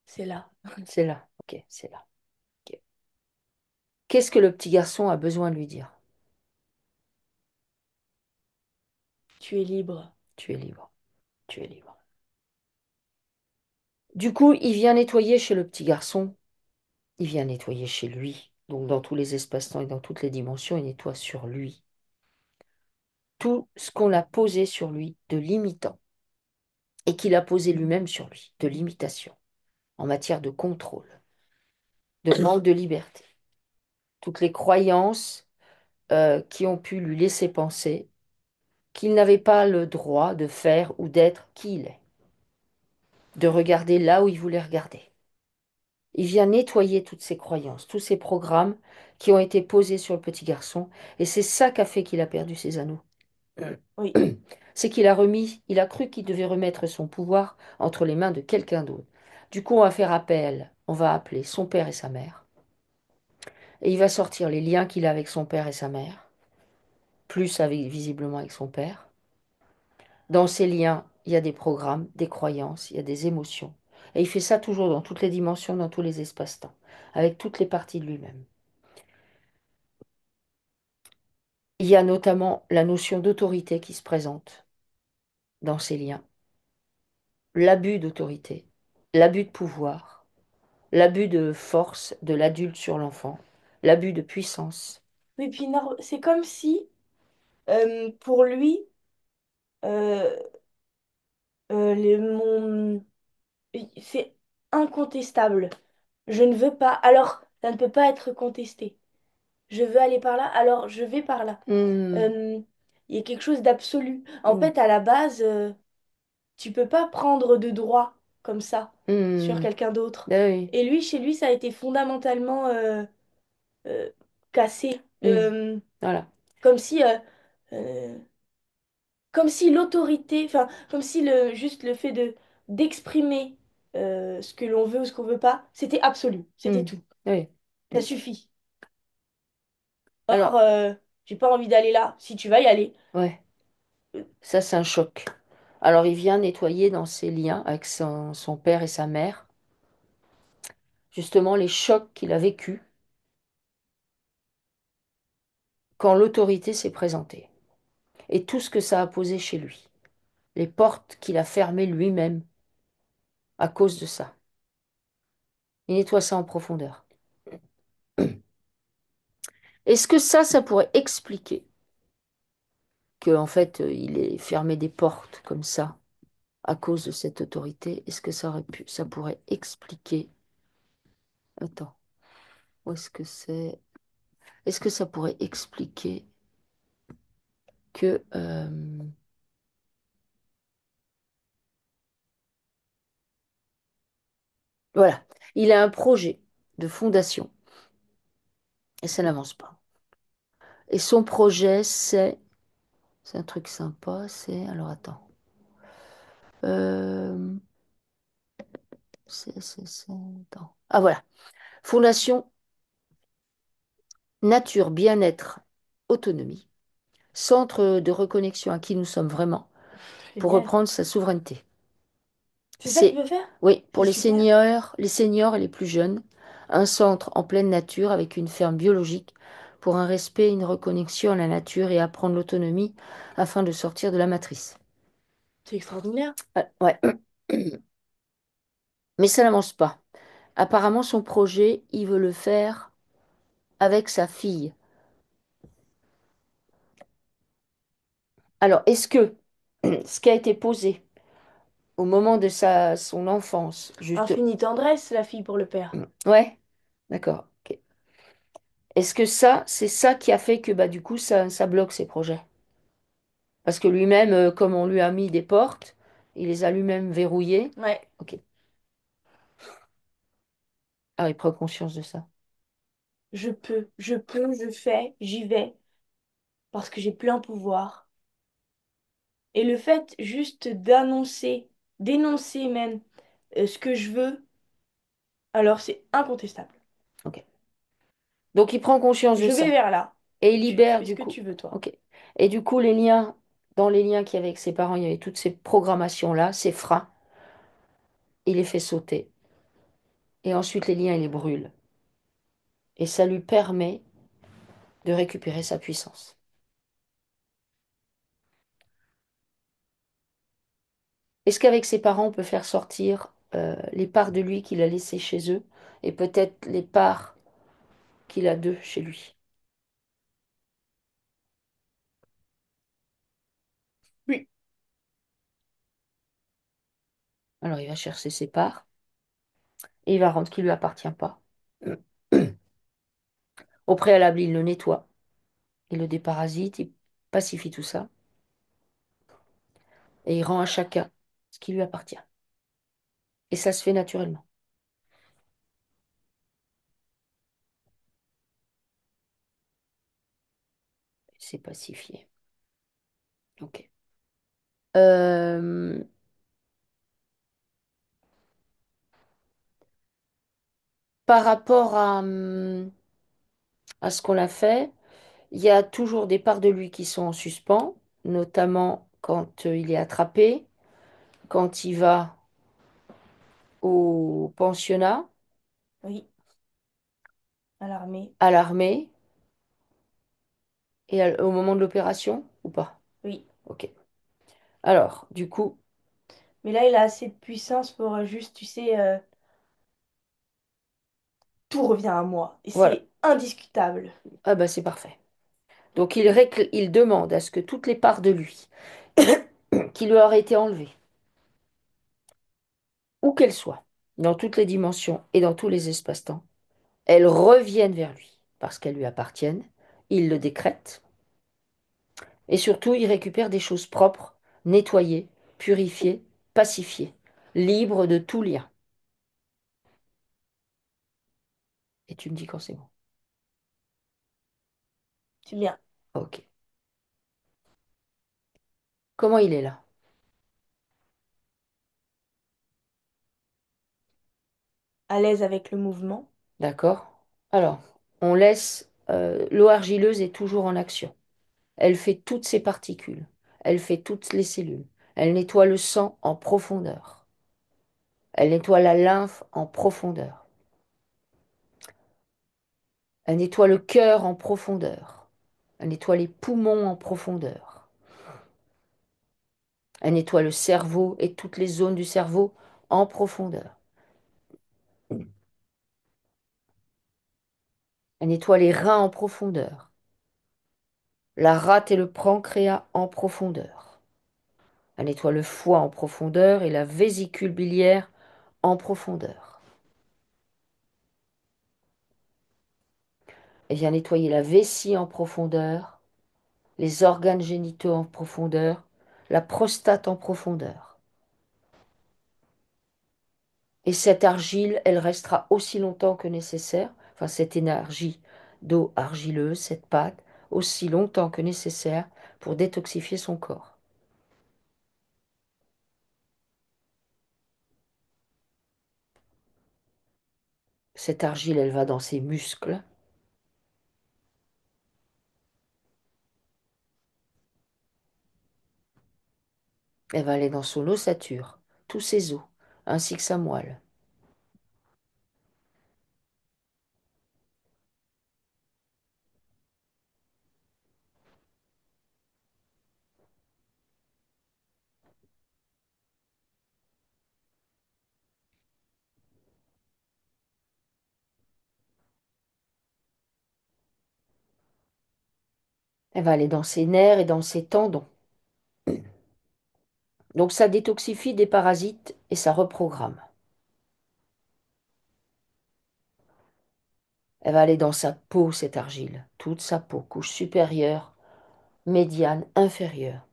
c'est là. C'est là, ok, c'est là. Ok. Qu'est-ce que le petit garçon a besoin de lui dire? Tu es libre. Tu es libre, tu es libre. Du coup, il vient nettoyer chez le petit garçon, il vient nettoyer chez lui. Donc dans tous les espaces-temps et dans toutes les dimensions, il nettoie sur lui. Tout ce qu'on a posé sur lui de limitant et qu'il a posé lui-même sur lui, de limitation. en matière de contrôle, de manque de liberté. Toutes les croyances qui ont pu lui laisser penser qu'il n'avait pas le droit de faire ou d'être qui il est, de regarder là où il voulait regarder. Il vient nettoyer toutes ces croyances, tous ces programmes qui ont été posés sur le petit garçon, et c'est ça qui a fait qu'il a perdu ses anneaux. Oui. C'est qu'il a remis, il a cru qu'il devait remettre son pouvoir entre les mains de quelqu'un d'autre. Du coup, on va faire appel, on va appeler son père et sa mère, et il va sortir les liens qu'il a avec son père et sa mère, plus avec, visiblement avec son père. Dans ces liens, il y a des programmes, des croyances, il y a des émotions. Et il fait ça toujours dans toutes les dimensions, dans tous les espaces-temps, avec toutes les parties de lui-même. Il y a notamment la notion d'autorité qui se présente dans ces liens, l'abus d'autorité, l'abus de pouvoir, l'abus de force de l'adulte sur l'enfant, l'abus de puissance. Oui, puis c'est comme si, pour lui, euh, c'est incontestable. Je ne veux pas, alors ça ne peut pas être contesté. Je veux aller par là, alors je vais par là. Hmm, Euh, Il y a quelque chose d'absolu. En hmm, fait, à la base, tu peux pas prendre de droit comme ça sur hmm. quelqu'un d'autre. Ah oui, Et lui, chez lui, ça a été fondamentalement euh, cassé. hmm. Voilà. Comme si, euh, comme si l'autorité, enfin, comme si juste le fait de d'exprimer ce que l'on veut ou ce qu'on veut pas, c'était absolu, c'était Hmm. tout. Oui. Ça Hmm. suffit. Or, Alors, j'ai pas envie d'aller là. Si tu vas y aller. ouais, ça c'est un choc. Alors il vient nettoyer dans ses liens avec son père et sa mère, justement les chocs qu'il a vécus quand l'autorité s'est présentée. Et tout ce que ça a posé chez lui. Les portes qu'il a fermées lui-même à cause de ça. Il nettoie ça en profondeur. Est-ce que ça pourrait expliquer que en fait, il ait fermé des portes comme ça à cause de cette autorité? Est-ce que ça pourrait expliquer... Attends, où est-ce que c'est? Est-ce que ça pourrait expliquer que... voilà, il a un projet de fondation et ça n'avance pas. Et son projet, c'est un truc sympa, c'est... Alors attends. Euh, attends. Ah voilà. Fondation Nature, Bien-être, Autonomie. Centre de reconnexion à qui nous sommes vraiment pour Génial. reprendre sa souveraineté. C'est ça qu'il C'est, veut faire? oui, C'est pour super. les seniors et les plus jeunes, un centre en pleine nature avec une ferme biologique pour un respect et une reconnexion à la nature et apprendre l'autonomie afin de sortir de la matrice. C'est extraordinaire. Ah, ouais. Mais ça n'avance pas. Apparemment, son projet, il veut le faire avec sa fille. Alors, est-ce que ce qui a été posé au moment de son enfance, juste... Infinie tendresse, la fille pour le père. Ouais, d'accord. Ok. Est-ce que c'est ça qui a fait que bah, du coup, ça bloque ses projets? Parce que lui-même, comme on lui a mis des portes, il les a lui-même verrouillées. Ouais. Ok. Ah, il prend conscience de ça. Je fais, j'y vais, parce que j'ai plein pouvoir. Et le fait juste d'annoncer, d'énoncer même ce que je veux, alors c'est incontestable. Ok. Donc, il prend conscience de Je vais ça. vers là. Et il Tu libère fais ce du que coup. tu veux, toi. Ok. Et du coup, dans les liens qu'il y avait avec ses parents, il y avait toutes ces programmations-là, ces freins. Il les fait sauter. Et ensuite, les liens, il les brûle. Et ça lui permet de récupérer sa puissance. Est-ce qu'avec ses parents, on peut faire sortir les parts de lui qu'il a laissées chez eux et peut-être les parts qu'il a d'eux chez lui? Oui. Alors, il va chercher ses parts. et il va rendre ce qui ne lui appartient pas. Au préalable, il le nettoie, il le déparasite, il pacifie tout ça, et il rend à chacun ce qui lui appartient. Et ça se fait naturellement. C'est pacifié. Ok. Euh, Par rapport à ce qu'on a fait, il y a toujours des parts de lui qui sont en suspens, notamment quand il est attrapé, quand il va au pensionnat, Oui, à l'armée. à l'armée et au moment de l'opération, ou pas? Oui. Ok. Alors, du coup, Mais là, il a assez de puissance pour juste, tu sais, tout revient à moi. Et voilà. c'est indiscutable. Ah bah c'est parfait. Donc il demande à ce que toutes les parts de lui qui lui auraient été enlevées, où qu'elles soient, dans toutes les dimensions et dans tous les espaces-temps, elles reviennent vers lui parce qu'elles lui appartiennent. Il le décrète et surtout il récupère des choses propres, nettoyées, purifiées, pacifiées, libres de tout lien. Et tu me dis quand c'est bon. C'est bien. Ok. Comment il est là? À l'aise avec le mouvement. D'accord? Alors, on laisse l'eau argileuse est toujours en action. Elle fait toutes ses particules. Elle fait toutes les cellules. Elle nettoie le sang en profondeur. Elle nettoie la lymphe en profondeur. Elle nettoie le cœur en profondeur. Elle nettoie les poumons en profondeur. Elle nettoie le cerveau et toutes les zones du cerveau en profondeur. Elle nettoie les reins en profondeur. La rate et le pancréas en profondeur. Elle nettoie le foie en profondeur et la vésicule biliaire en profondeur. Elle vient nettoyer la vessie en profondeur, les organes génitaux en profondeur, la prostate en profondeur. Et cette argile, elle restera aussi longtemps que nécessaire, enfin cette énergie d'eau argileuse, cette pâte, aussi longtemps que nécessaire pour détoxifier son corps. Cette argile, elle va dans ses muscles, elle va aller dans son ossature, tous ses os, ainsi que sa moelle. Elle va aller dans ses nerfs et dans ses tendons. Donc ça détoxifie des parasites et ça reprogramme. Elle va aller dans sa peau, cette argile, toute sa peau, couche supérieure, médiane, inférieure.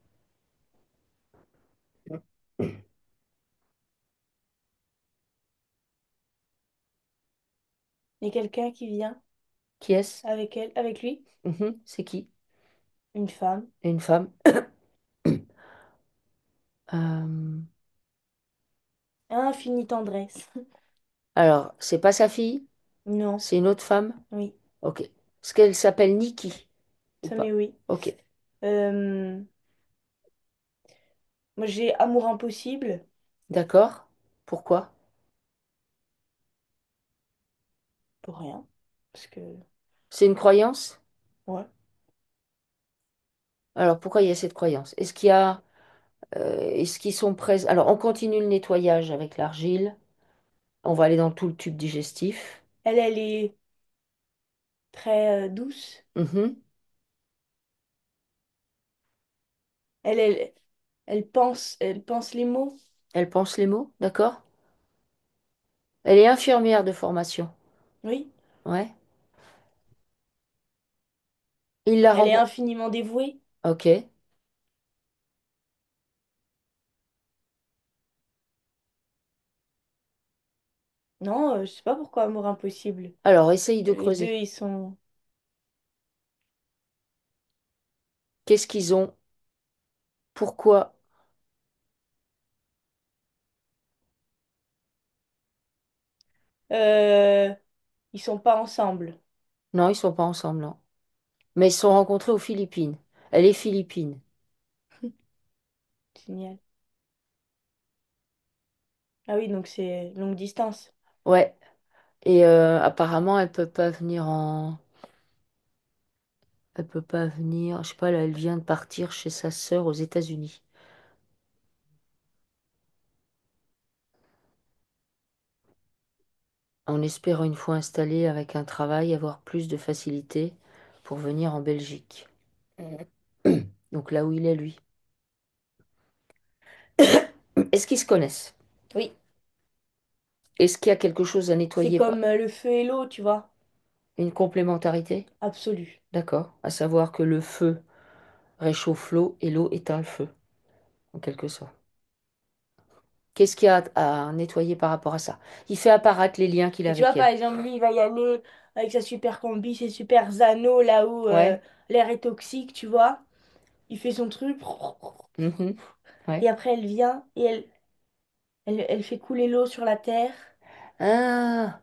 Il y a quelqu'un qui vient Qui est-ce? avec elle, avec lui, Mhm, c'est qui? une femme. Une femme. Euh, Infinie tendresse. alors, c'est pas sa fille? Non, C'est une autre femme? oui, Ok. Est-ce qu'elle s'appelle Nikki ou ça pas? mais oui. Ok. Euh, Moi j'ai amour impossible D'accord. Pourquoi? pour rien. Parce que, C'est une croyance? ouais. Alors, pourquoi il y a cette croyance? Est-ce qu'ils sont présents? Alors, on continue le nettoyage avec l'argile. On va aller dans tout le tube digestif. Elle est très douce. Mhm. Elle, elle, elle pense les mots. Elle pense les mots, d'accord? Elle est infirmière de formation. Oui. Ouais. Il la Elle est rencontre. infiniment dévouée. Ok. Non, je sais pas pourquoi amour impossible. Alors, essaye de Les deux, creuser. ils sont... Qu'est-ce qu'ils ont? Pourquoi? euh, ils sont pas ensemble. Non, ils sont pas ensemble, non. Mais ils se sont rencontrés aux Philippines. Elle est philippine. Génial. Ah oui, donc c'est longue distance. Ouais. Et apparemment, elle peut pas venir en. Elle peut pas venir. Je sais pas, là, elle vient de partir chez sa sœur aux États-Unis. En espérant une fois installée avec un travail, avoir plus de facilité pour venir en Belgique. Donc là où il est, lui. Est-ce qu'ils se connaissent? Oui, Est-ce qu'il y a quelque chose à c'est nettoyer? comme le feu et l'eau, tu vois. Une complémentarité? Absolu. D'accord. À savoir que le feu réchauffe l'eau et l'eau éteint le feu, en quelque sorte. Qu'est-ce qu'il y a à nettoyer par rapport à ça? Il fait apparaître les liens qu'il a Et tu vois, avec par elle. exemple, lui, il va y aller avec sa super combi, ses super anneaux, là où Ouais. l'air est toxique, tu vois. Il fait son truc. Mhm. Et Ouais. après, elle vient et elle fait couler l'eau sur la terre. Ah,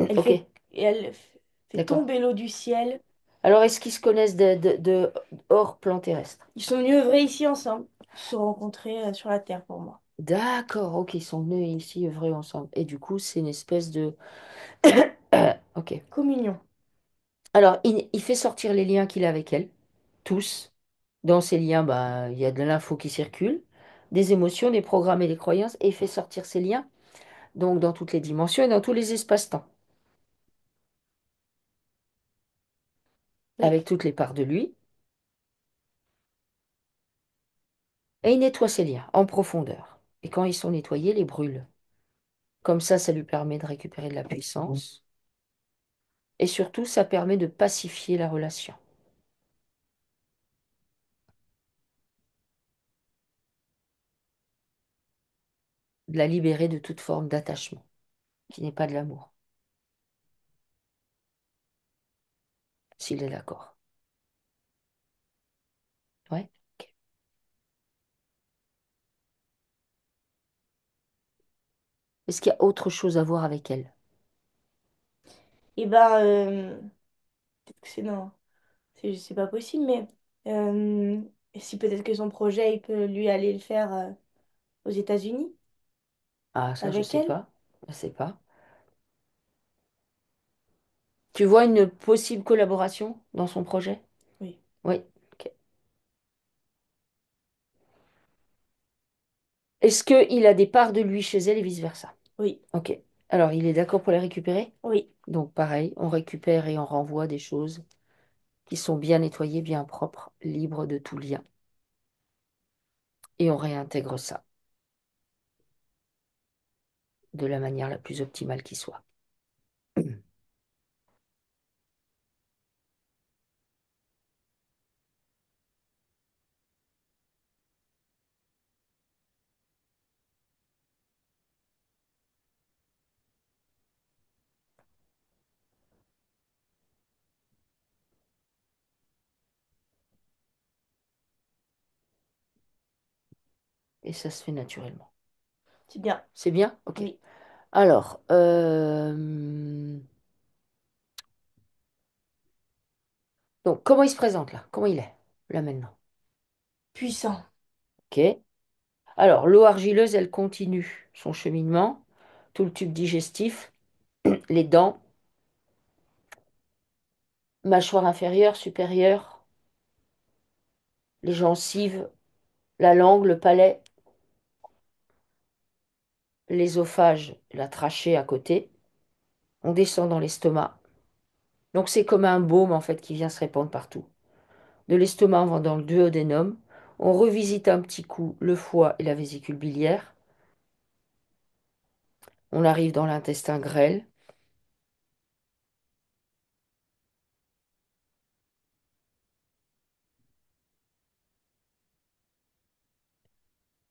Elle ok, fait, et elle fait d'accord. tomber l'eau du ciel. Alors, est-ce qu'ils se connaissent de hors plan terrestre? Ils sont venus œuvrer ici ensemble. Ils se sont rencontrés sur la terre pour moi. D'accord, ok, ils sont venus ici œuvrer ensemble. Et du coup, c'est une espèce de... Ok. Communion. Alors, il fait sortir les liens qu'il a avec elle, tous. Dans ces liens, bah, il y a de l'info qui circule, des émotions, des programmes et des croyances, et il fait sortir ces liens, donc dans toutes les dimensions et dans tous les espaces-temps, Oui, avec toutes les parts de lui, et il nettoie ces liens en profondeur. Et quand ils sont nettoyés, il les brûle. Comme ça lui permet de récupérer de la puissance, et surtout, ça permet de pacifier la relation, de la libérer de toute forme d'attachement, qui n'est pas de l'amour, s'il est d'accord. Ouais. Ok. Est-ce qu'il y a autre chose à voir avec elle? et ben, peut-être que c'est non, c'est pas possible, mais euh, si peut-être que son projet, il peut lui aller le faire aux États-Unis Ah, ça, je avec sais elle. pas. Je sais pas. Tu vois une possible collaboration dans son projet? Oui, Oui. Ok. Est-ce qu'il a des parts de lui chez elle et vice-versa? oui, Ok. Alors, il est d'accord pour les récupérer? oui. Donc, pareil, on récupère et on renvoie des choses qui sont bien nettoyées, bien propres, libres de tout lien. Et on réintègre ça de la manière la plus optimale qui soit. Et ça se fait naturellement. C'est bien. C'est bien? Ok. Oui. Alors, donc, comment il se présente là? Comment il est là maintenant? Puissant. Ok. Alors, l'eau argileuse, elle continue son cheminement, tout le tube digestif, les dents, mâchoire inférieure, supérieure, les gencives, la langue, le palais, l'ésophage, la trachée à côté. On descend dans l'estomac. Donc, c'est comme un baume en fait qui vient se répandre partout. De l'estomac, on va dans le duodénum. On revisite un petit coup le foie et la vésicule biliaire. On arrive dans l'intestin grêle,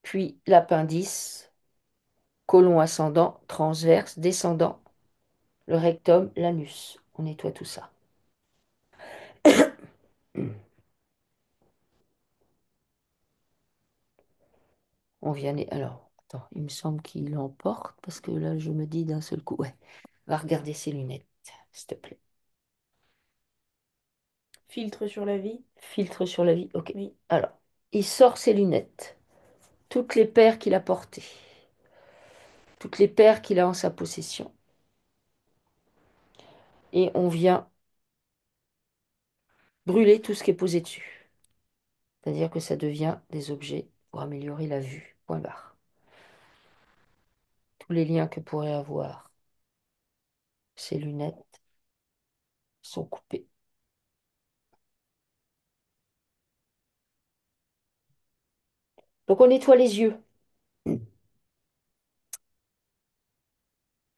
puis l'appendice, côlon ascendant, transverse, descendant, le rectum, l'anus. On nettoie tout ça. On vient. Alors, attends, il me semble qu'il l'emporte parce que là, je me dis d'un seul coup. Ouais, va regarder ses lunettes, s'il te plaît. Filtre sur la vie. Filtre sur la vie. Ok. Oui. Alors, il sort ses lunettes. Toutes les paires qu'il a portées. Toutes les paires qu'il a en sa possession. Et on vient brûler tout ce qui est posé dessus. C'est-à-dire que ça devient des objets pour améliorer la vue. Point barre. Tous les liens que pourraient avoir ces lunettes sont coupés. Donc on nettoie les yeux.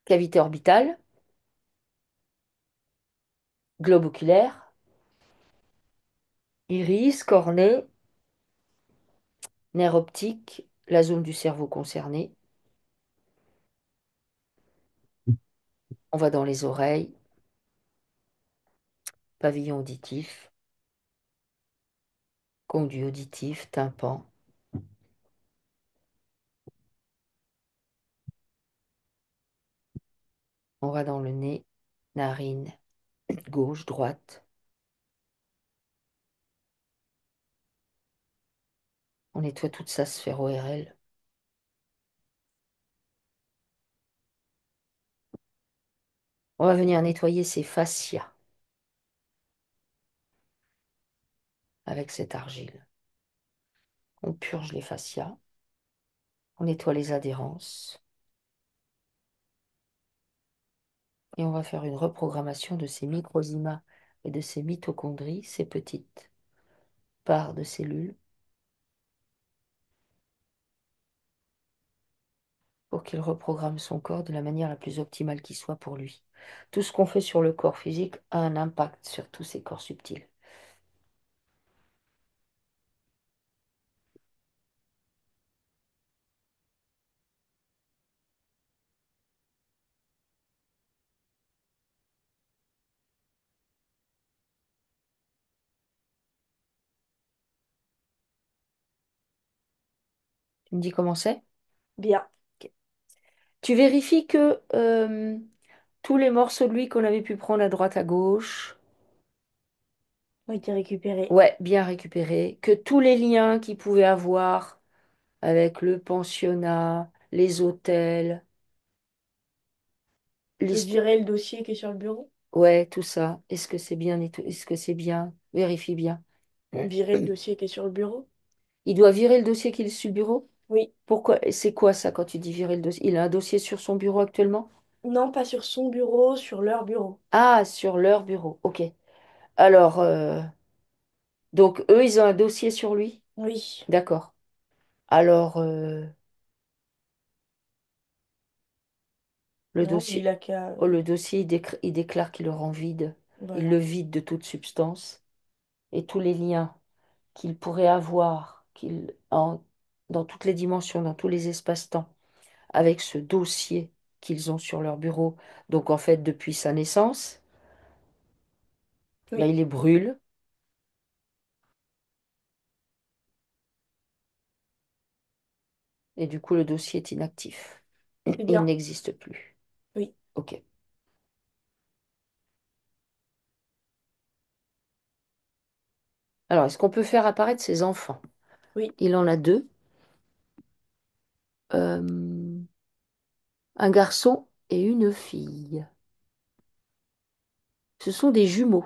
Cavité orbitale, globe oculaire, iris, cornée, nerf optique, la zone du cerveau concernée. On va dans les oreilles, pavillon auditif, conduit auditif, tympan. On va dans le nez, narine, gauche, droite. On nettoie toute sa sphère ORL. On va venir nettoyer ses fascias avec cette argile. On purge les fascias. On nettoie les adhérences. Et on va faire une reprogrammation de ces microzymas et de ces mitochondries, ces petites parts de cellules, pour qu'il reprogramme son corps de la manière la plus optimale qui soit pour lui. Tout ce qu'on fait sur le corps physique a un impact sur tous ces corps subtils. Tu me dis comment c'est? Bien. Ok. Tu vérifies que tous les morceaux de lui qu'on avait pu prendre à droite, à gauche, Ont été récupérés. ouais, bien récupérés, que tous les liens qu'il pouvait avoir avec le pensionnat, les hôtels, l'histoire, Virer le dossier qui est sur le bureau. ouais, tout ça, est-ce que c'est bien, est-ce que c'est bien? Vérifie bien. Virer le dossier qui est sur le bureau. Il doit virer le dossier qu'il est sur le bureau? Oui. Pourquoi? C'est quoi ça quand tu dis virer le dossier? Il a un dossier sur son bureau actuellement? Non, pas sur son bureau, sur leur bureau. Ah, sur leur bureau. Ok. Alors, donc eux, ils ont un dossier sur lui? Oui. D'accord. Alors, le Non, mais il dossier, a qu'à... oh, le dossier, il déclare qu'il le rend vide. Il le Voilà. vide de toute substance. Et tous les liens qu'il pourrait avoir, dans toutes les dimensions, dans tous les espaces-temps, avec ce dossier qu'ils ont sur leur bureau, donc en fait depuis sa naissance, ben, Oui, il les brûle. Et du coup, le dossier est inactif. c'est Il bien. n'existe plus. Oui, Ok. Alors, est-ce qu'on peut faire apparaître ses enfants? oui. Il en a deux. Euh, un garçon et une fille. Ce sont des jumeaux.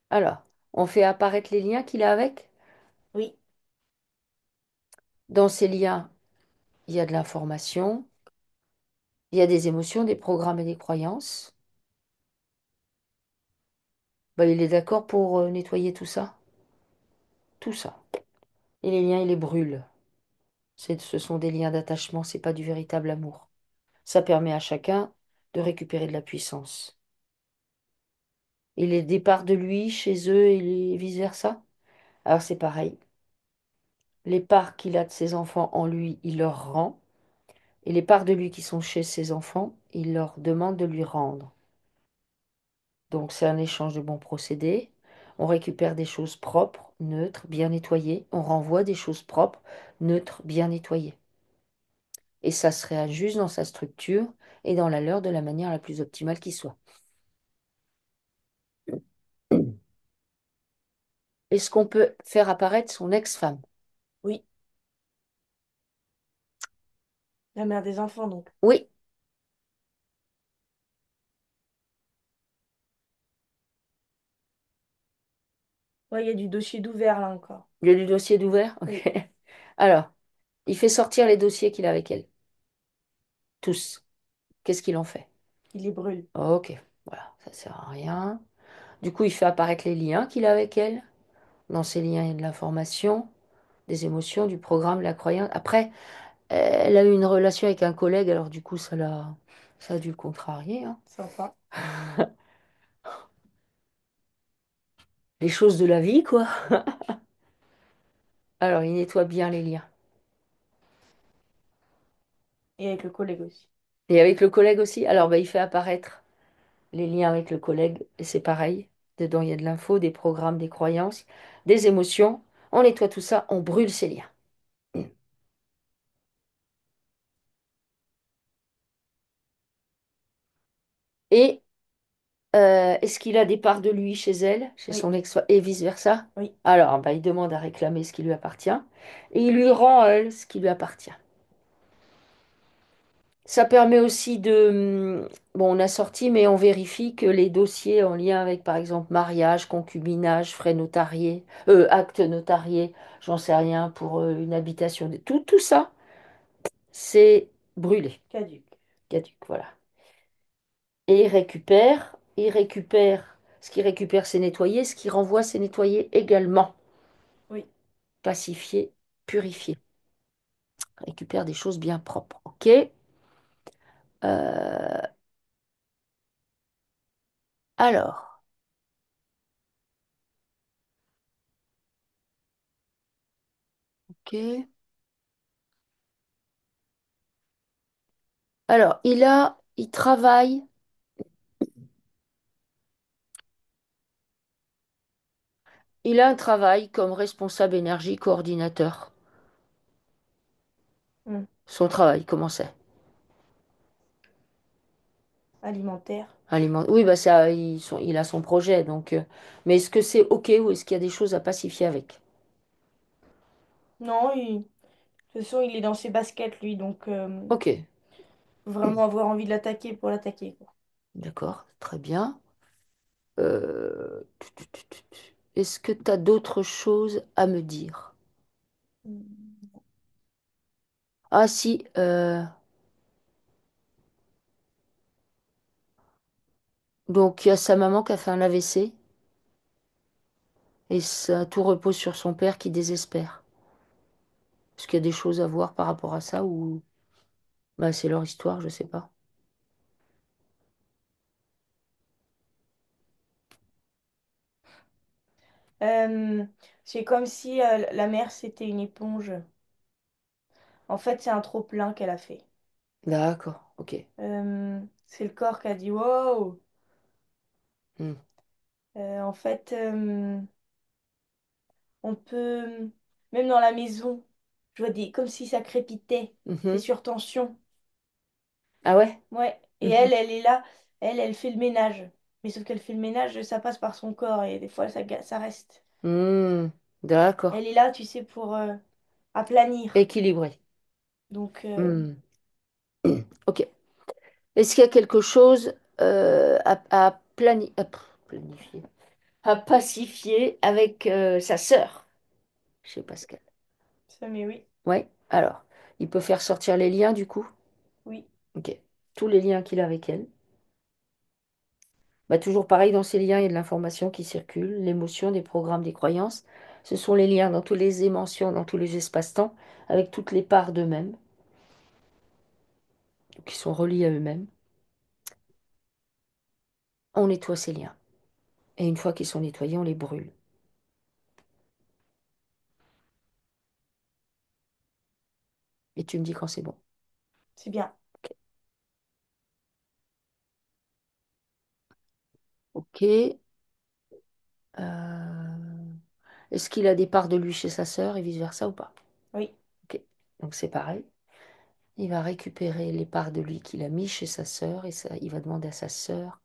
Alors, on fait apparaître les liens qu'il a avec. Oui, Dans ces liens, il y a de l'information, il y a des émotions, des programmes et des croyances. Ben, il est d'accord pour nettoyer tout ça? Tout ça. Et les liens, il les brûle. Ce sont des liens d'attachement, c'est pas du véritable amour. Ça permet à chacun de récupérer de la puissance. Et les départs de lui chez eux et vice-versa. Alors c'est pareil. Les parts qu'il a de ses enfants en lui, il leur rend. Et les parts de lui qui sont chez ses enfants, il leur demande de lui rendre. Donc c'est un échange de bons procédés. On récupère des choses propres, neutres, bien nettoyées. On renvoie des choses propres, neutres, bien nettoyées. Et ça se réajuste dans sa structure et dans la leur de la manière la plus optimale qui soit. Est-ce qu'on peut faire apparaître son ex-femme? Oui, la mère des enfants, donc. Oui, Ouais, il y a du dossier d'ouvert là encore. il y a du dossier d'ouvert. Oui, Ok. Alors, il fait sortir les dossiers qu'il a avec elle. Tous. Qu'est-ce qu'il en fait? il les brûle. Ok, voilà, ça sert à rien. Du coup, il fait apparaître les liens qu'il a avec elle. Dans ces liens, il y a de l'information, des émotions, du programme, de la croyance. Après, elle a eu une relation avec un collègue, alors du coup, ça a dû le contrarier, hein. Sympa. Les choses de la vie, quoi. Alors, il nettoie bien les liens. Et avec le collègue aussi. Et avec le collègue aussi, alors bah, il fait apparaître les liens avec le collègue, et c'est pareil. Dedans, il y a de l'info, des programmes, des croyances, des émotions. On nettoie tout ça, on brûle ces liens. Et est-ce qu'il a des parts de lui chez elle, chez Oui, son ex, et vice-versa? oui. Alors, bah, il demande à réclamer ce qui lui appartient, et il lui rend à elle ce qui lui appartient. Ça permet aussi de... Bon, on a sorti, mais on vérifie que les dossiers en lien avec, par exemple, mariage, concubinage, frais notariés, actes notariés, j'en sais rien, pour une habitation, tout ça, c'est brûlé, Caduc. caduc, voilà. Et ce qu'il récupère, c'est nettoyé, ce qu'il renvoie, c'est nettoyé également. Oui. Pacifié, purifié. Récupère des choses bien propres, ok? Euh, alors, ok. Alors, il travaille, il a un travail comme responsable énergie coordinateur. Hmm. Son travail, comment c'est? Alimentaire. Oui, bah ça, il a son projet, donc. Mais est-ce que c'est ok ou est-ce qu'il y a des choses à pacifier avec? Non, de toute façon, il est dans ses baskets, lui, donc Ok, faut vraiment avoir envie de l'attaquer pour l'attaquer, quoi. d'accord, très bien. Est-ce que tu as d'autres choses à me dire? Hmm. Ah si, donc il y a sa maman qui a fait un AVC et ça tout repose sur son père qui désespère. Est-ce qu'il y a des choses à voir par rapport à ça ou bah, c'est leur histoire, je sais pas. Euh, c'est comme si la mère, c'était une éponge. En fait, c'est un trop-plein qu'elle a fait. D'accord, ok. C'est le corps qui a dit wow. Hmm. En fait, on peut, même dans la maison, je vois comme si ça crépitait. C'est Mhm. sur tension. Ah ouais? Ouais. Et Mhm. elle est là. Elle fait le ménage. Mais sauf qu'elle fait le ménage, ça passe par son corps et des fois, ça reste. Hmm. D'accord. Elle est là, tu sais, pour aplanir. Équilibré. Donc, Hmm. Ok. Est-ce qu'il y a quelque chose planifier, à pacifier avec sa sœur chez Pascal? ça, mais oui, Ouais. Alors, il peut faire sortir les liens du coup. oui. Ok. Tous les liens qu'il a avec elle. Bah, toujours pareil, dans ces liens, il y a de l'information qui circule, l'émotion, des programmes, des croyances. Ce sont les liens dans toutes les dimensions, dans tous les espaces-temps, avec toutes les parts d'eux-mêmes, qui sont reliés à eux-mêmes. On nettoie ces liens. Et une fois qu'ils sont nettoyés, on les brûle. Et tu me dis quand c'est bon. C'est bien. Ok. Ok. Est-ce qu'il a des parts de lui chez sa sœur et vice-versa ou pas? Oui, Ok. Donc c'est pareil. Il va récupérer les parts de lui qu'il a mis chez sa sœur et ça, il va demander à sa sœur.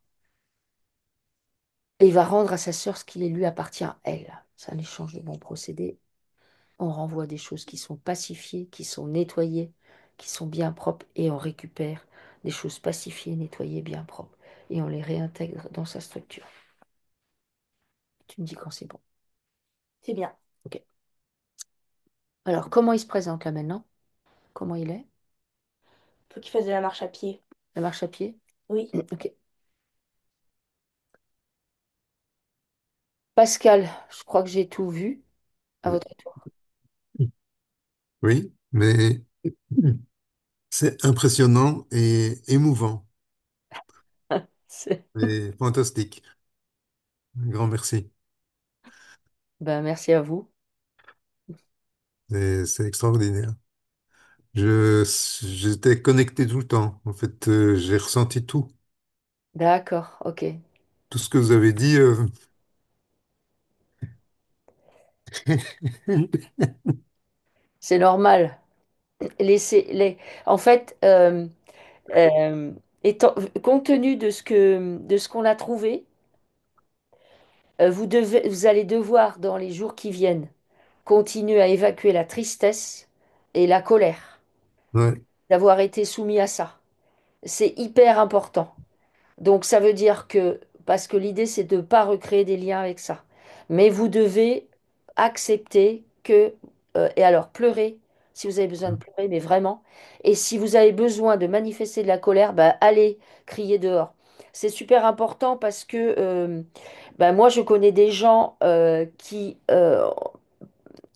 Et il va rendre à sa sœur ce qui lui appartient à elle. C'est un échange de bons procédés. On renvoie des choses qui sont pacifiées, qui sont nettoyées, qui sont bien propres, et on récupère des choses pacifiées, nettoyées, bien propres, et on les réintègre dans sa structure. Tu me dis quand c'est bon. c'est bien. Ok. Alors, comment il se présente là maintenant? Comment il est? Faut qu'il fasse de la marche à pied. La marche à pied? Oui, Ok. Pascal, je crois que j'ai tout vu. À votre tour. Oui, mais c'est impressionnant et émouvant. C'est- C'est fantastique. Un grand merci. Ben, merci à vous. C'est extraordinaire. J'étais connecté tout le temps. En fait, j'ai ressenti tout. D'accord, ok. Tout ce que vous avez dit. C'est normal. Laissez, En fait, euh, compte tenu de ce qu'on a trouvé, vous allez devoir, dans les jours qui viennent, continuer à évacuer la tristesse et la colère Ouais, d'avoir été soumis à ça. C'est hyper important. Donc ça veut dire que, parce que l'idée c'est de ne pas recréer des liens avec ça. Mais vous devez accepter que, et alors pleurez, si vous avez besoin de pleurer, mais vraiment. Et si vous avez besoin de manifester de la colère, bah, allez crier dehors. C'est super important parce que bah, moi je connais des gens qui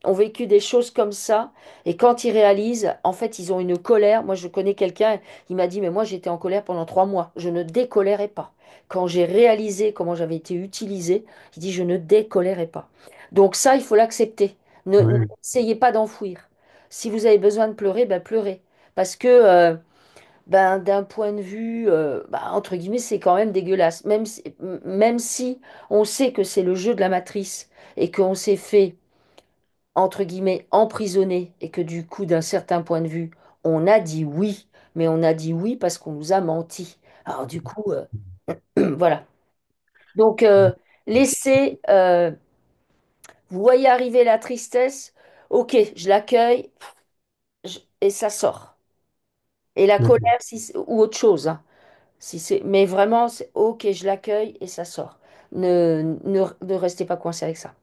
ont vécu des choses comme ça, et quand ils réalisent, en fait, ils ont une colère. Moi, je connais quelqu'un, il m'a dit, mais moi, j'étais en colère pendant 3 mois. Je ne décolérais pas. Quand j'ai réalisé comment j'avais été utilisée, il dit, je ne décolérais pas. Donc ça, il faut l'accepter. oui, N'essayez pas d'enfouir. Si vous avez besoin de pleurer, ben pleurez. Parce que, ben, d'un point de vue, bah, entre guillemets, c'est quand même dégueulasse. Même si on sait que c'est le jeu de la matrice et qu'on s'est fait entre guillemets, emprisonné et que du coup, d'un certain point de vue, on a dit oui, mais on a dit oui parce qu'on nous a menti. Alors du coup, voilà. Donc, laissez, vous voyez arriver la tristesse, ok, je l'accueille et ça sort. Et la d'accord. colère, ou autre chose, hein, si c'est, mais vraiment, ok, je l'accueille et ça sort. Ne restez pas coincé avec ça.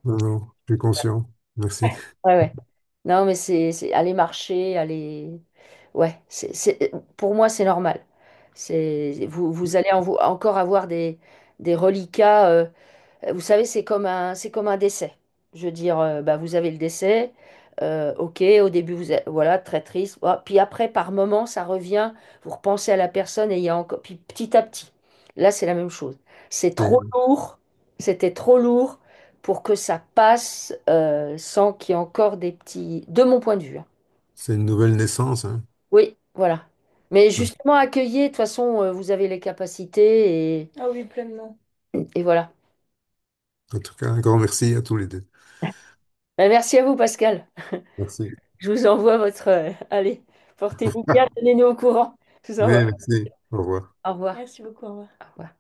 Non, non, je suis conscient. Merci. Ouais, ouais. Non, mais aller marcher, aller. Ouais, pour moi, c'est normal. Vous allez encore avoir des reliquats. Vous savez, c'est comme un décès. Je veux dire, bah, vous avez le décès. Ok, au début, voilà, très triste. Oh, puis après, par moment, ça revient. Vous repensez à la personne et il y a encore. Puis petit à petit. Là, c'est la même chose. C'est trop C'est lourd. C'était trop lourd pour que ça passe sans qu'il y ait encore des petits. De mon point de vue, hein. c'est une nouvelle naissance, hein. Oui, voilà. Mais Ouais. justement, accueillez. De toute façon, vous avez les capacités ah oui, pleinement. et voilà. En tout cas, un grand merci à tous les deux. Merci à vous, Pascal. Merci. Je vous envoie votre... allez, portez-vous bien, tenez-nous au courant. Je vous envoie. Oui, merci. Au revoir. Au revoir. Merci beaucoup, au revoir. Au revoir.